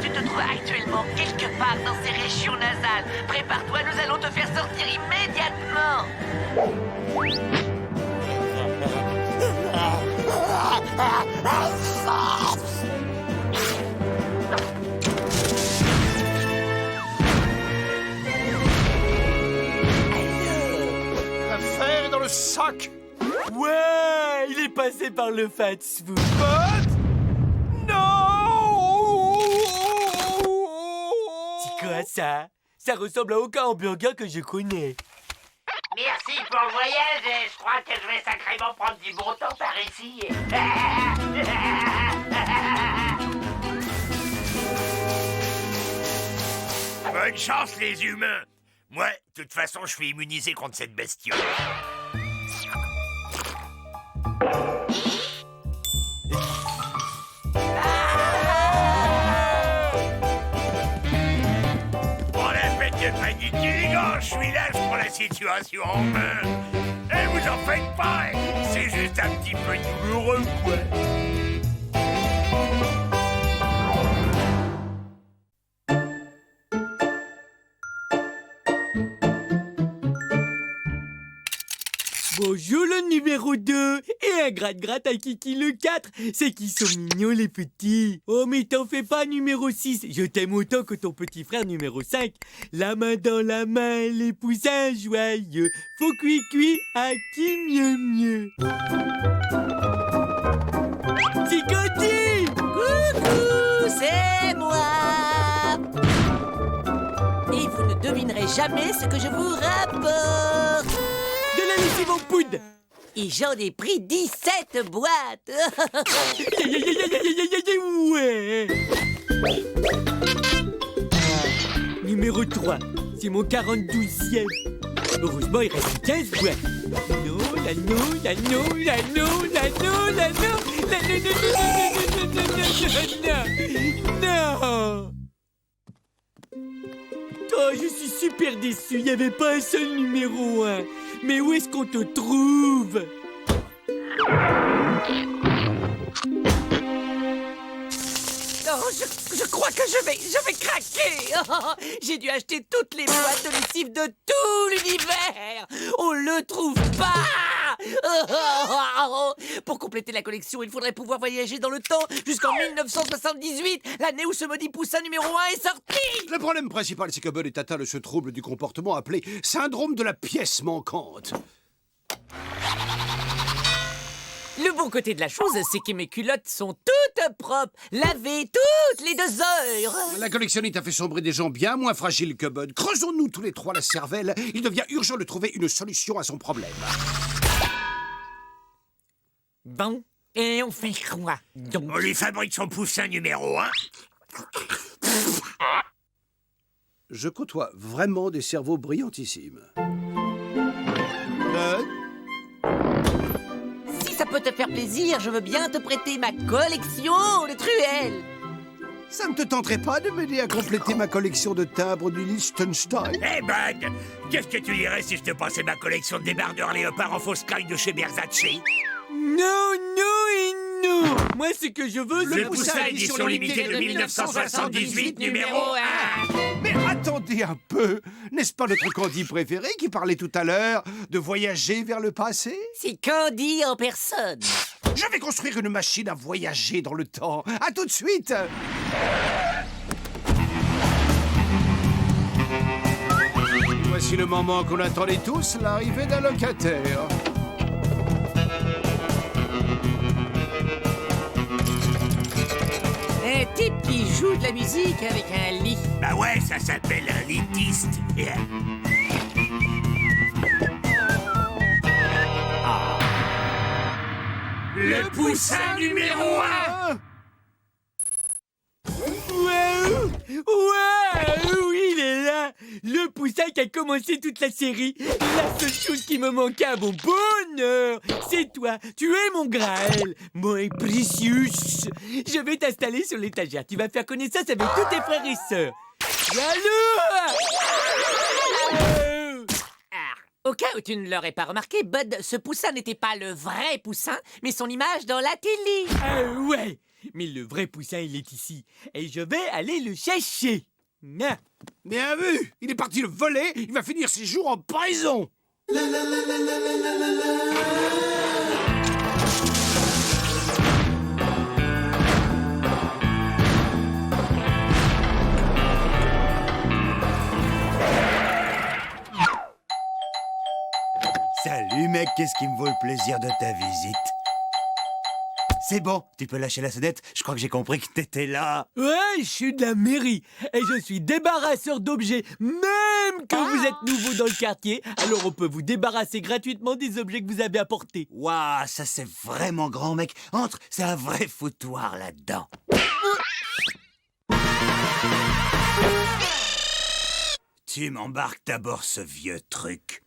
Tu te trouves actuellement quelque part dans ces régions nasales. Prépare-toi, nous allons te faire sortir immédiatement. L'affaire est dans le sac. Ouais, il est passé par le fat food. C'est quoi ça? Ça ressemble à aucun hamburger que je connais. Merci pour le voyage et je crois que je vais sacrément prendre du bon temps par ici. Bonne chance les humains. Moi, de toute façon, je suis immunisé contre cette bestiole. Pour la fête de paniquer, je suis là, je prends la situation en main. Et vous en faites pas, c'est juste un petit peu douloureux, quoi. Bonjour le numéro 2 et un gratte-gratte à Kiki le 4. C'est qu'ils sont mignons les petits. Oh mais t'en fais pas numéro 6. Je t'aime autant que ton petit frère numéro 5. La main dans la main, les poussins joyeux. Faut cuit à qui mieux mieux. Ticoti! Coucou, c'est moi. Et vous ne devinerez jamais ce que je vous rapporte. De la lessive en poudre. Et j'en ai pris 17 boîtes. Ouais. Numéro 3, c'est mon 42e. Heureusement, il reste 15 boîtes. Non. Oh, je suis super déçu, il n'y avait pas un seul numéro 1. Mais où est-ce qu'on te trouve? Oh, je crois que je vais craquer. Oh, j'ai dû acheter toutes les boîtes de lessive de tout l'univers. On le trouve pas. Oh, pour compléter la collection, il faudrait pouvoir voyager dans le temps jusqu'en 1978, l'année où ce maudit poussin numéro 1 est sorti. Le problème principal, c'est que Bud est atteint de ce trouble du comportement appelé syndrome de la pièce manquante. Le bon côté de la chose, c'est que mes culottes sont toutes propres, lavées toutes les 2 heures. La collectionnite a fait sombrer des gens bien moins fragiles que Bud. Creusons-nous tous les 3 la cervelle. Il devient urgent de trouver une solution à son problème. Bon, et on fait quoi donc? On lui fabrique son poussin numéro 1. Je côtoie vraiment des cerveaux brillantissimes. Si ça peut te faire plaisir, je veux bien te prêter ma collection de truelles. Ça ne te tenterait pas de m'aider à compléter ma collection de timbres du Liechtenstein? Eh Bud, qu'est-ce que tu dirais si je te passais ma collection de débardeurs léopards en fausse caille de chez Versace? Non. Moi, ce que je veux, c'est le poussin édition limitée de 1978 numéro 1. Mais attendez un peu. N'est-ce pas notre Candy préféré qui parlait tout à l'heure de voyager vers le passé? C'est Candy en personne. Je vais construire une machine à voyager dans le temps. À tout de suite. Voici le moment qu'on attendait tous, l'arrivée d'un locataire. Un type qui joue de la musique avec un lit. Bah ouais, ça s'appelle un litiste. Le poussin numéro 1. Waouh, il est là. Le poussin qui a commencé toute la série. La seule chose qui me manquait à mon bonheur, c'est toi. Tu es mon Graal, mon précieux. Je vais t'installer sur l'étagère. Tu vas faire connaissance avec tous tes frères et sœurs. Allô. Au cas où tu ne l'aurais pas remarqué, Bud, ce poussin n'était pas le vrai poussin, mais son image dans la télé. Ouais, mais le vrai poussin, il est ici. Et je vais aller le chercher. Bien vu. Il est parti le voler. Il va finir ses jours en prison. Salut mec, qu'est-ce qui me vaut le plaisir de ta visite? C'est bon, tu peux lâcher la sonnette, je crois que j'ai compris que t'étais là. Ouais, je suis de la mairie et je suis débarrasseur d'objets, même que vous êtes nouveau dans le quartier, alors on peut vous débarrasser gratuitement des objets que vous avez apportés. Waouh, ça c'est vraiment grand mec, entre, c'est un vrai foutoir là-dedans. Tu m'embarques d'abord ce vieux truc.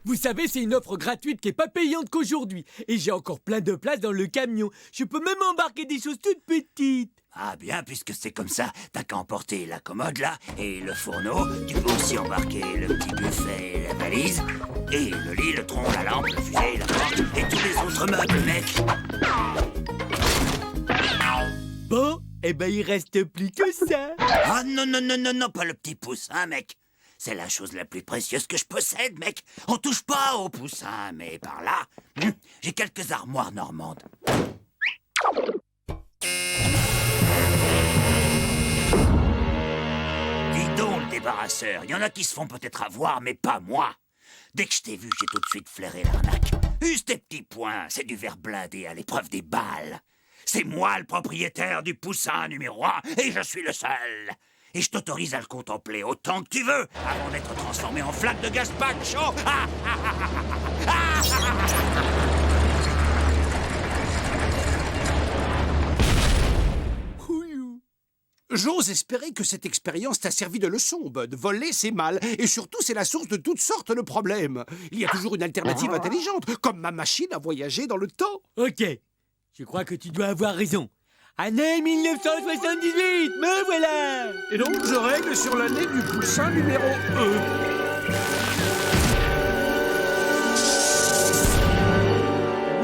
Vous savez, c'est une offre gratuite qui est pas payante qu'aujourd'hui. Et j'ai encore plein de place dans le camion. Je peux même embarquer des choses toutes petites. Ah bien, puisque c'est comme ça, t'as qu'à emporter la commode là, et le fourneau. Tu peux aussi embarquer le petit buffet, la valise, et le lit, le tronc, la lampe, le fusée, la porte, et tous les autres meubles, mec. Bon, eh ben il reste plus que ça. Ah non, non, non, non, non, pas le petit poussin, mec. C'est la chose la plus précieuse que je possède, mec. On touche pas au poussin, mais par là, j'ai quelques armoires normandes. Dis donc, le débarrasseur, il y en a qui se font peut-être avoir, mais pas moi. Dès que je t'ai vu, j'ai tout de suite flairé l'arnaque. Use tes petits poings, c'est du verre blindé à l'épreuve des balles. C'est moi le propriétaire du poussin numéro 1, et je suis le seul. Et je t'autorise à le contempler autant que tu veux, avant d'être transformé en flaque de gazpacho. J'ose espérer que cette expérience t'a servi de leçon, Bud. Voler, c'est mal, et surtout, c'est la source de toutes sortes de problèmes. Il y a toujours une alternative intelligente, comme ma machine à voyager dans le temps. Ok, je crois que tu dois avoir raison. Année 1978, me voilà. Et donc, je règle sur l'année du poussin numéro 1.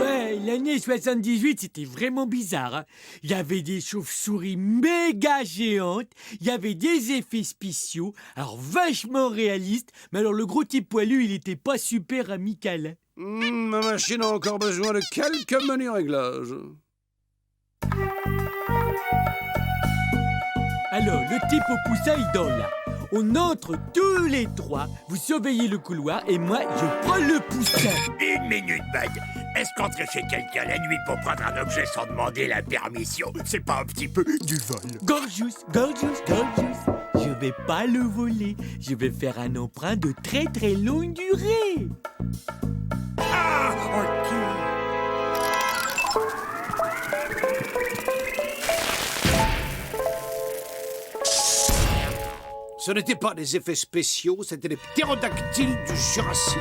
Ouais, l'année 78, c'était vraiment bizarre. Hein. Il y avait des chauves-souris méga géantes, il y avait des effets spéciaux, alors vachement réalistes, mais alors le gros type poilu, il était pas super amical. Ma machine a encore besoin de quelques menus réglages. Alors, le type au poussin, il dort là. On entre tous les trois, vous surveillez le couloir et moi, je prends le poussin. Une minute, Bud. Est-ce qu'entrer chez quelqu'un la nuit pour prendre un objet sans demander la permission, c'est pas un petit peu du vol? Gorgeous, je vais pas le voler. Je vais faire un emprunt de très très longue durée. Ah, ok. Ce n'était pas des effets spéciaux, c'était les ptérodactyles du Jurassique.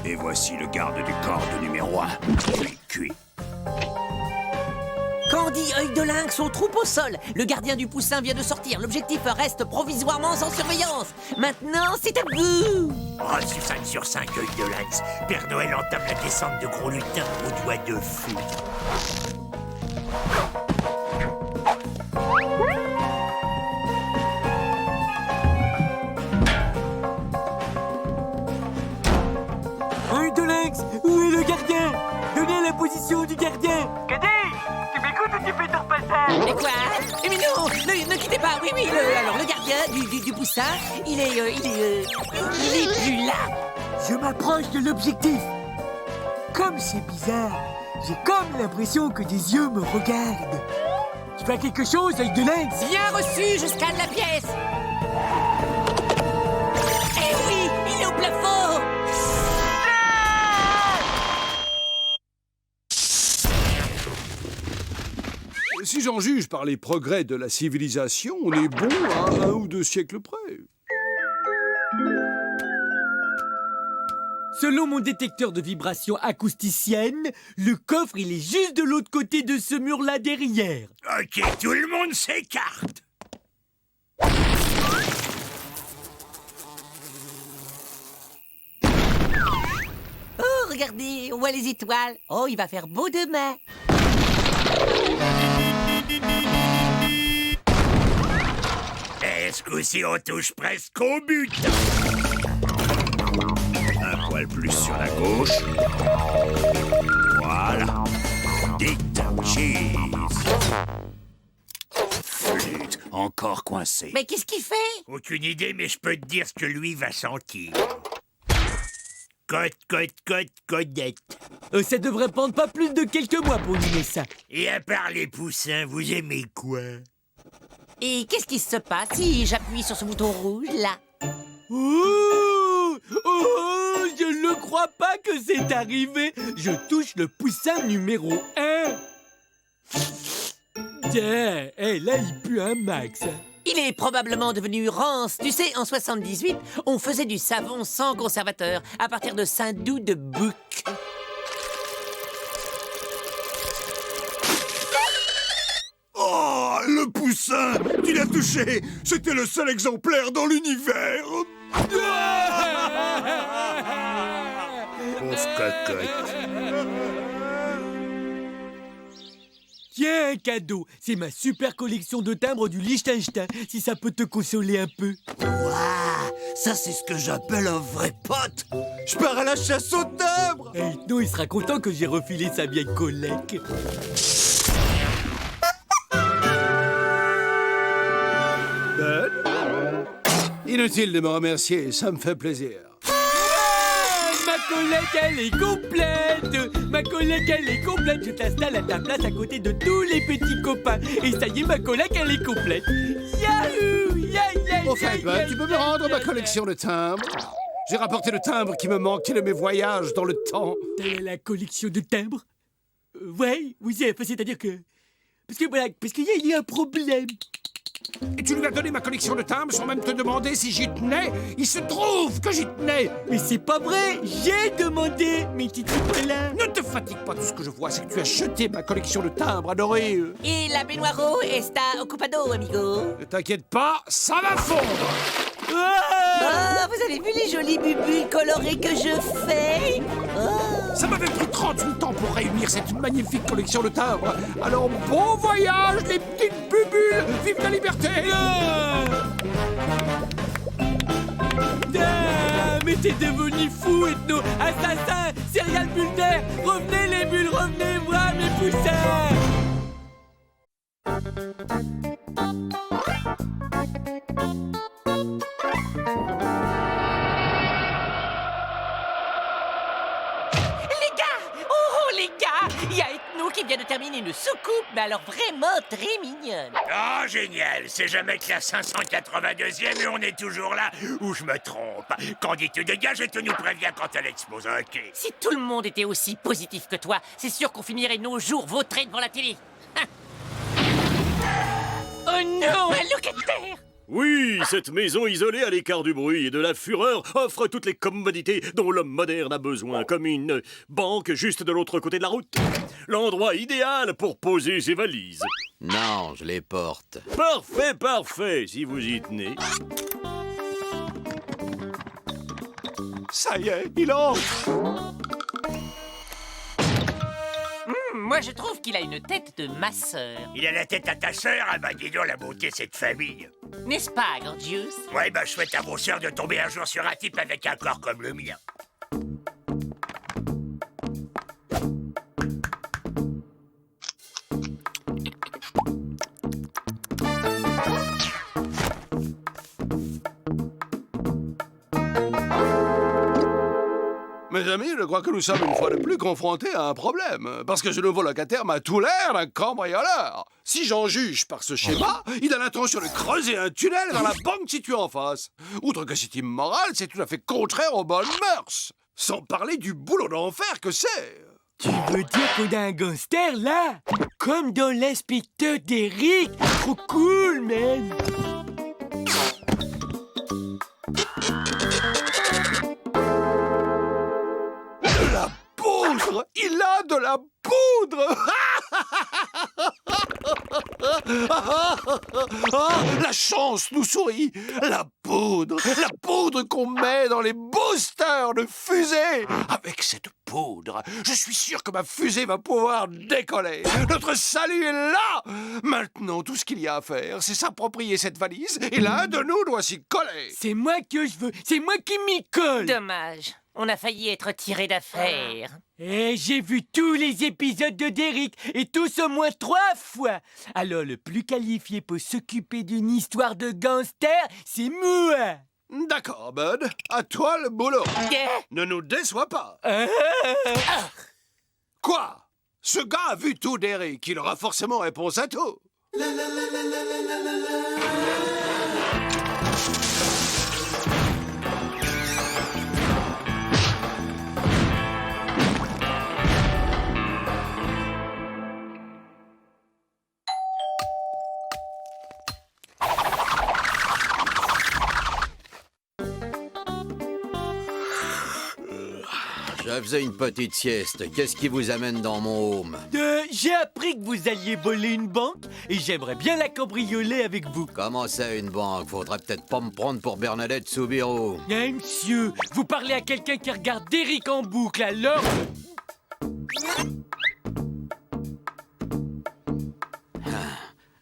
Et voici le garde du corps de numéro 1. Cuit. Quand Bandit, œil de lynx, on troupe au sol. Le gardien du poussin vient de sortir. L'objectif reste provisoirement sans surveillance. Maintenant, c'est à vous. Oh, Suzanne sur 5 œil de lynx. Père Noël entame la descente de gros lutins aux doigts de feu. Œil de lynx, où est le gardien? Donnez la position du gardien. Cadet, tu m'écoutes ou tu fais ton passage? Mais quoi? Mais non, ne quittez pas. Oui, alors le gardien du poussin, il est plus là. Je m'approche de l'objectif. Comme c'est bizarre, j'ai comme l'impression que des yeux me regardent. Tu fais quelque chose, œil de lynx? Bien reçu, je scanne la pièce. Eh oui, il est au plafond. Si j'en juge par les progrès de la civilisation, on est bon à 1 ou 2 siècles près. Selon mon détecteur de vibrations acousticiennes, le coffre, il est juste de l'autre côté de ce mur-là derrière. Ok, tout le monde s'écarte. Oh, regardez, on voit les étoiles. Oh, il va faire beau demain. Ce coup-ci, on touche presque au but. Un poil plus sur la gauche. Voilà. Dites cheese. Flûte, encore coincé. Mais qu'est-ce qu'il fait? Aucune idée, mais je peux te dire ce que lui va sentir. Codette. Ça devrait prendre pas plus de quelques mois pour limer ça. Et à part les poussins, vous aimez quoi? Et qu'est-ce qui se passe si j'appuie sur ce bouton rouge, là? Oh, je ne crois pas que c'est arrivé. Je touche le poussin numéro 1. Tiens, là, il pue un max. Il est probablement devenu rance. Tu sais, en 78, on faisait du savon sans conservateur à partir de Saint-Doux de Bouc. Oh, le poussin! Tu l'as touché! C'était le seul exemplaire dans l'univers! Pauvre cocotte. Tiens, un cadeau. C'est ma super collection de timbres du Liechtenstein, si ça peut te consoler un peu. Waouh, ça c'est ce que j'appelle un vrai pote. Je pars à la chasse aux timbres! Et non, il sera content que j'ai refilé sa vieille collègue. Inutile de me remercier, ça me fait plaisir. Ma collègue, elle est complète. Ma collègue, elle est complète. Je t'installe à ta place à côté de tous les petits copains. Et ça y est, ma collègue, elle est complète. Yahoo! Au fait, tu peux me rendre ma collection de timbres? J'ai rapporté le timbre qui me manquait de mes voyages dans le temps. La collection de timbres? Oui, c'est-à-dire que... Parce qu'il y a un problème. Et tu lui as donné ma collection de timbres sans même te demander si j'y tenais? Il se trouve que j'y tenais! Mais c'est pas vrai! J'ai demandé! Mais tu t'es là! Ne te fatigue pas, tout ce que je vois, c'est que tu as jeté ma collection de timbres adorée. Et la baignoire está occupado, amigo. Ne t'inquiète pas, ça va fondre! Oh, vous avez vu les jolis bulles colorés que je fais? Oh. Ça m'avait pris 38 ans pour réunir cette magnifique collection de timbres. Alors bon voyage, les petites bubules! Vive la liberté! Mais t'es devenu fou, ethno! Assassin! Serial bullter! Revenez les bulles, revenez voir mes poussins! Les gars, il y a Ethno qui vient de terminer une soucoupe, mais alors vraiment très mignonne. Oh, génial! C'est jamais que la 582e et on est toujours là où je me trompe. Quand dis-tu dégage et tu nous préviens quand elle explose, ok? Si tout le monde était aussi positif que toi, c'est sûr qu'on finirait nos jours vautrés devant la télé. Oh non, un locataire! Oui, cette maison isolée à l'écart du bruit et de la fureur offre toutes les commodités dont l'homme moderne a besoin, comme une banque juste de l'autre côté de la route. L'endroit idéal pour poser ses valises. Non, je les porte. Parfait, parfait, si vous y tenez. Ça y est, il entre. Moi, je trouve qu'il a une tête de ma sœur. Il a la tête à ta sœur? Ah bah dis donc la beauté de cette famille. N'est-ce pas, Gorgius? Ouais, bah je souhaite à vos sœurs de tomber un jour sur un type avec un corps comme le mien. Mes amis, je crois que nous sommes une fois de plus confrontés à un problème. Parce que ce nouveau locataire m'a tout l'air d'un cambrioleur. Si j'en juge par ce schéma, il a l'intention de creuser un tunnel dans la banque située en face. Outre que c'est immoral, c'est tout à fait contraire aux bonnes mœurs. Sans parler du boulot d'enfer que c'est. Tu veux dire qu'on a un gangster, là? Comme dans l'inspecteur d'Eric? Trop cool, man! De la poudre! Il a de la poudre! Ah, la chance nous sourit! La poudre qu'on met dans les boosters de fusée! Avec cette poudre, je suis sûr que ma fusée va pouvoir décoller! Notre salut est là! Maintenant, tout ce qu'il y a à faire, c'est s'approprier cette valise et l'un de nous doit s'y coller! C'est moi que je veux, c'est moi qui m'y colle! Dommage, on a failli être tiré d'affaire. Eh, j'ai vu tous les épisodes de Derrick, et tous au moins 3 fois. Alors, le plus qualifié pour s'occuper d'une histoire de gangster, c'est moi. D'accord, Bud. À toi le boulot. Ne nous déçois pas. Quoi? Ce gars a vu tout d'Eric. Il aura forcément réponse à tout. Je faisais une petite sieste. Qu'est-ce qui vous amène dans mon home? J'ai appris que vous alliez voler une banque et j'aimerais bien la cambrioler avec vous. Comment ça, une banque? Faudrait peut-être pas me prendre pour Bernadette Soubirous. Eh, monsieur, vous parlez à quelqu'un qui regarde Derrick en boucle, alors...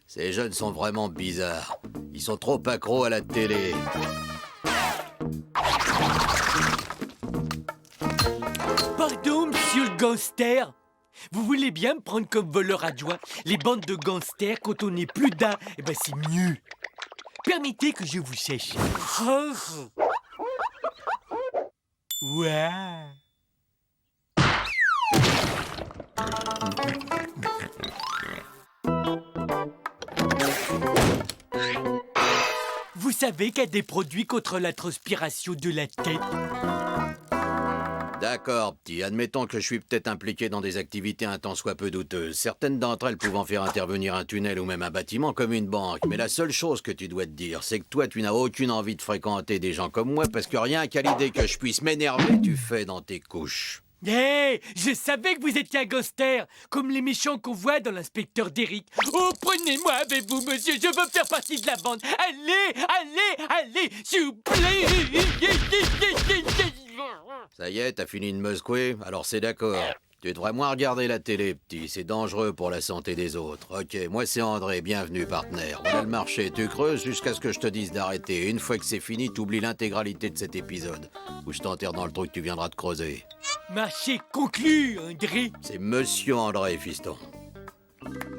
Ces jeunes sont vraiment bizarres. Ils sont trop accros à la télé. Pardon, monsieur le gangster. Vous voulez bien me prendre comme voleur adjoint? Les bandes de gangsters, quand on est plus d'un, eh ben c'est mieux. Permettez que je vous sèche. Ouais. Vous savez qu'il y a des produits contre la transpiration de la tête? D'accord, petit. Admettons que je suis peut-être impliqué dans des activités un tant soit peu douteuses. Certaines d'entre elles pouvant faire intervenir un tunnel ou même un bâtiment comme une banque. Mais la seule chose que tu dois te dire, c'est que toi, tu n'as aucune envie de fréquenter des gens comme moi parce que rien qu'à l'idée que je puisse m'énerver, tu fais dans tes couches. Hé, je savais que vous étiez un gangster, comme les méchants qu'on voit dans l'inspecteur d'Eric. Oh, prenez-moi avec vous, monsieur, je veux faire partie de la bande. Allez, allez, allez, s'il vous plaît. Ça y est, t'as fini de me secouer? Alors c'est d'accord. Tu devrais moins regarder la télé, petit. C'est dangereux pour la santé des autres. Ok, moi c'est André, bienvenue, partenaire. Voilà le marché, tu creuses jusqu'à ce que je te dise d'arrêter. Une fois que c'est fini, t'oublies l'intégralité de cet épisode. Ou je t'enterre dans le trou que tu viendras de creuser. Marché conclu, André. C'est Monsieur André, fiston.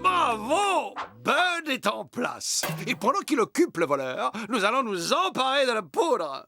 Bravo! Bud est en place. Et pendant qu'il occupe le voleur, nous allons nous emparer de la poudre.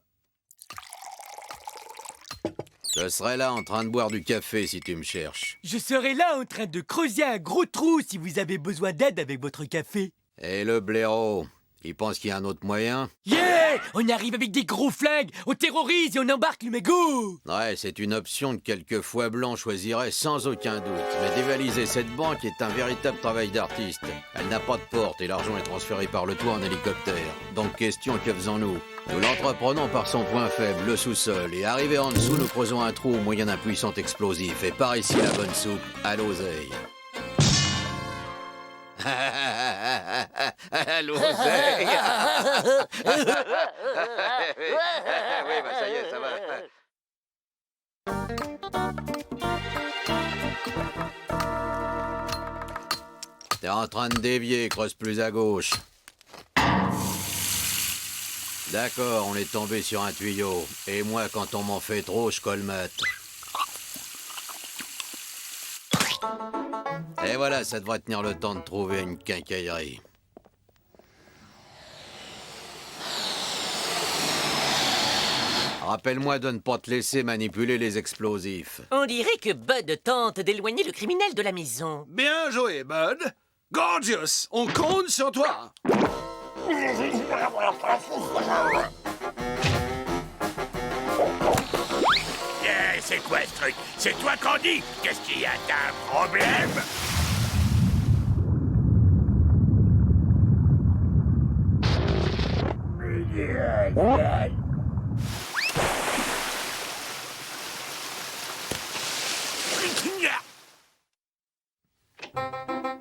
Je serai là en train de boire du café si tu me cherches. Je serai là en train de creuser un gros trou si vous avez besoin d'aide avec votre café. Et le blaireau, Il pense qu'il y a un autre moyen? Yeah! On arrive avec des gros flingues, on terrorise et on embarque le mégot! Ouais, c'est une option que quelques foies blancs choisiraient sans aucun doute. Mais dévaliser cette banque est un véritable travail d'artiste. Elle n'a pas de porte et l'argent est transféré par le toit en hélicoptère. Donc question, que faisons-nous? Nous l'entreprenons par son point faible, le sous-sol, et arrivé en dessous, nous creusons un trou au moyen d'un puissant explosif. Et par ici la bonne soupe, à l'oseille. À l'oseille. Oui, bah ça y est, ça va. T'es en train de dévier, creuse plus à gauche. D'accord, on est tombé sur un tuyau. Et moi, quand on m'en fait trop, je colmate. Et voilà, ça devrait tenir le temps de trouver une quincaillerie. Rappelle-moi de ne pas te laisser manipuler les explosifs. On dirait que Bud tente d'éloigner le criminel de la maison. Bien joué, Bud. Gorgeous, on compte sur toi. C'est quoi ce truc? C'est toi, Candy? Qu'est-ce qu'il y a? T'as un problème?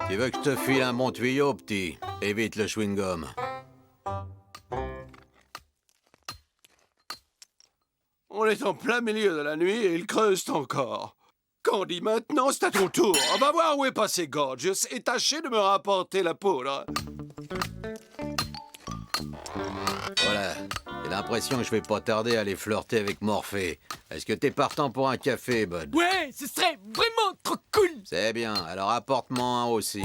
Tu veux que je te file un bon tuyau, petit? Évite le chewing-gum. On est en plein milieu de la nuit et ils creusent encore. Candy, maintenant, c'est à ton tour. On va voir où est passé Gorgeous et tâchez de me rapporter la poudre. Voilà. J'ai l'impression que je vais pas tarder à aller flirter avec Morphée. Est-ce que t'es partant pour un café, Bud? Ouais, ce serait vraiment trop cool! C'est bien, alors apporte-moi un aussi.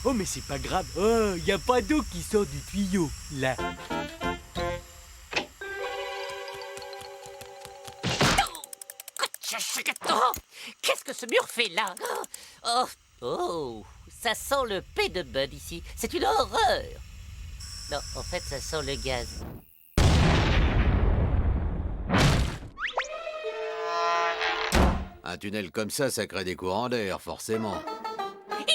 Oh, mais c'est pas grave. Oh, y a pas d'eau qui sort du tuyau, là. Oh, qu'est-ce que ce mur fait là? Oh, ça sent le P de Bud ici. C'est une horreur. Non, en fait, ça sent le gaz. Un tunnel comme ça crée des courants d'air, forcément.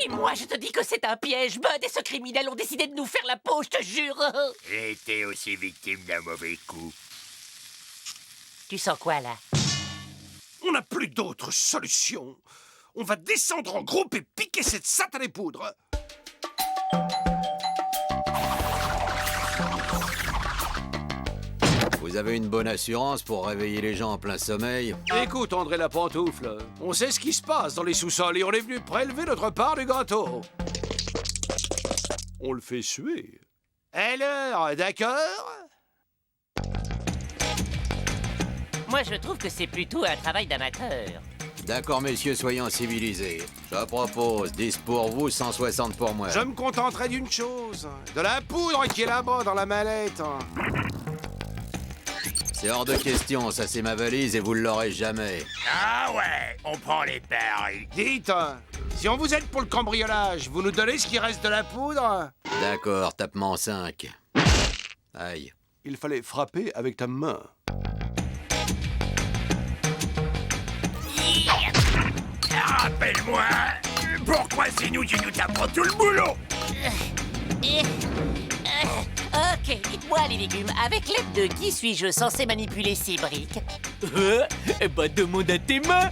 Et moi, je te dis que c'est un piège. Bud et ce criminel ont décidé de nous faire la peau, je te jure. J'ai été aussi victime d'un mauvais coup. Tu sens quoi, là? On n'a plus d'autre solution. On va descendre en groupe et piquer cette satanée poudre. Vous avez une bonne assurance pour réveiller les gens en plein sommeil? Écoute, André la pantoufle, on sait ce qui se passe dans les sous-sols et on est venu prélever notre part du gâteau. On le fait suer. Alors, d'accord? Moi, je trouve que c'est plutôt un travail d'amateur. D'accord, messieurs, soyons civilisés. Je propose 10 pour vous, 160 pour moi. Je me contenterai d'une chose. De la poudre qui est là-bas dans la mallette. C'est hors de question, ça c'est ma valise et vous ne l'aurez jamais. Ah ouais, on prend les paris. Dites, si on vous aide pour le cambriolage, vous nous donnez ce qui reste de la poudre? D'accord, tape-moi en 5. Aïe. Il fallait frapper avec ta main. Rappelle-moi, pourquoi c'est nous qui nous tapons tout le boulot? Ok, dites-moi les légumes, avec l'aide de qui suis-je censé manipuler ces briques? Eh ben, demande à tes mains.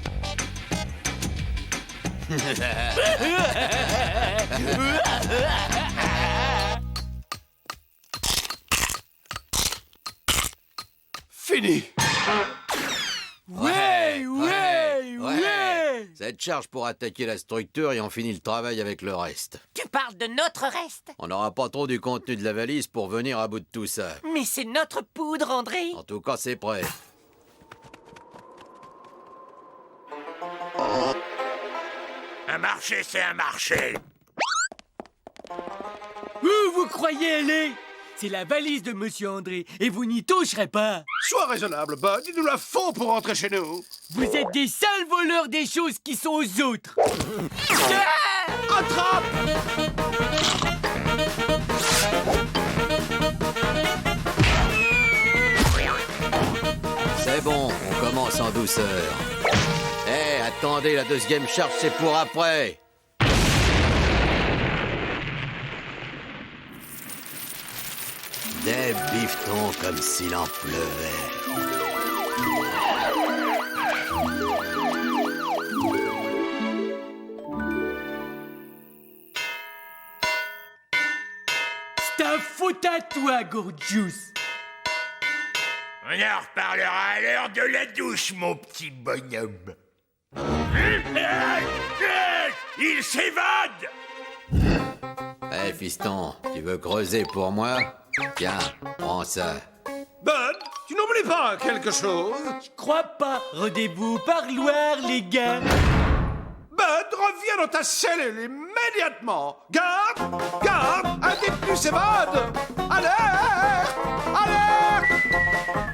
Fini. Ouais. Cette charge pour attaquer la structure et on finit le travail avec le reste. Tu parles de notre reste? On n'aura pas trop du contenu de la valise pour venir à bout de tout ça. Mais c'est notre poudre, André. En tout cas, c'est prêt. Un marché, c'est un marché. Où vous croyez aller? C'est la valise de Monsieur André, et vous n'y toucherez pas. Sois raisonnable, Bud, il nous la faut pour rentrer chez nous. Vous êtes des sales voleurs des choses qui sont aux autres. Attrape! C'est bon, on commence en douceur. Hé, attendez, la deuxième charge, c'est pour après. Des bifetons comme s'il en pleuvait. C'est ta faute à toi, Gorgeous. On en reparlera à l'heure de la douche, mon petit bonhomme. Il s'évade! Hé, fiston, tu veux creuser pour moi? Tiens, prends ça. Bud, tu n'oublies pas quelque chose? Je crois pas. Rendez-vous au parloir, les gars. Bud, reviens dans ta cellule immédiatement. Garde! Garde! Un détenu s'évade! Alerte! Alerte!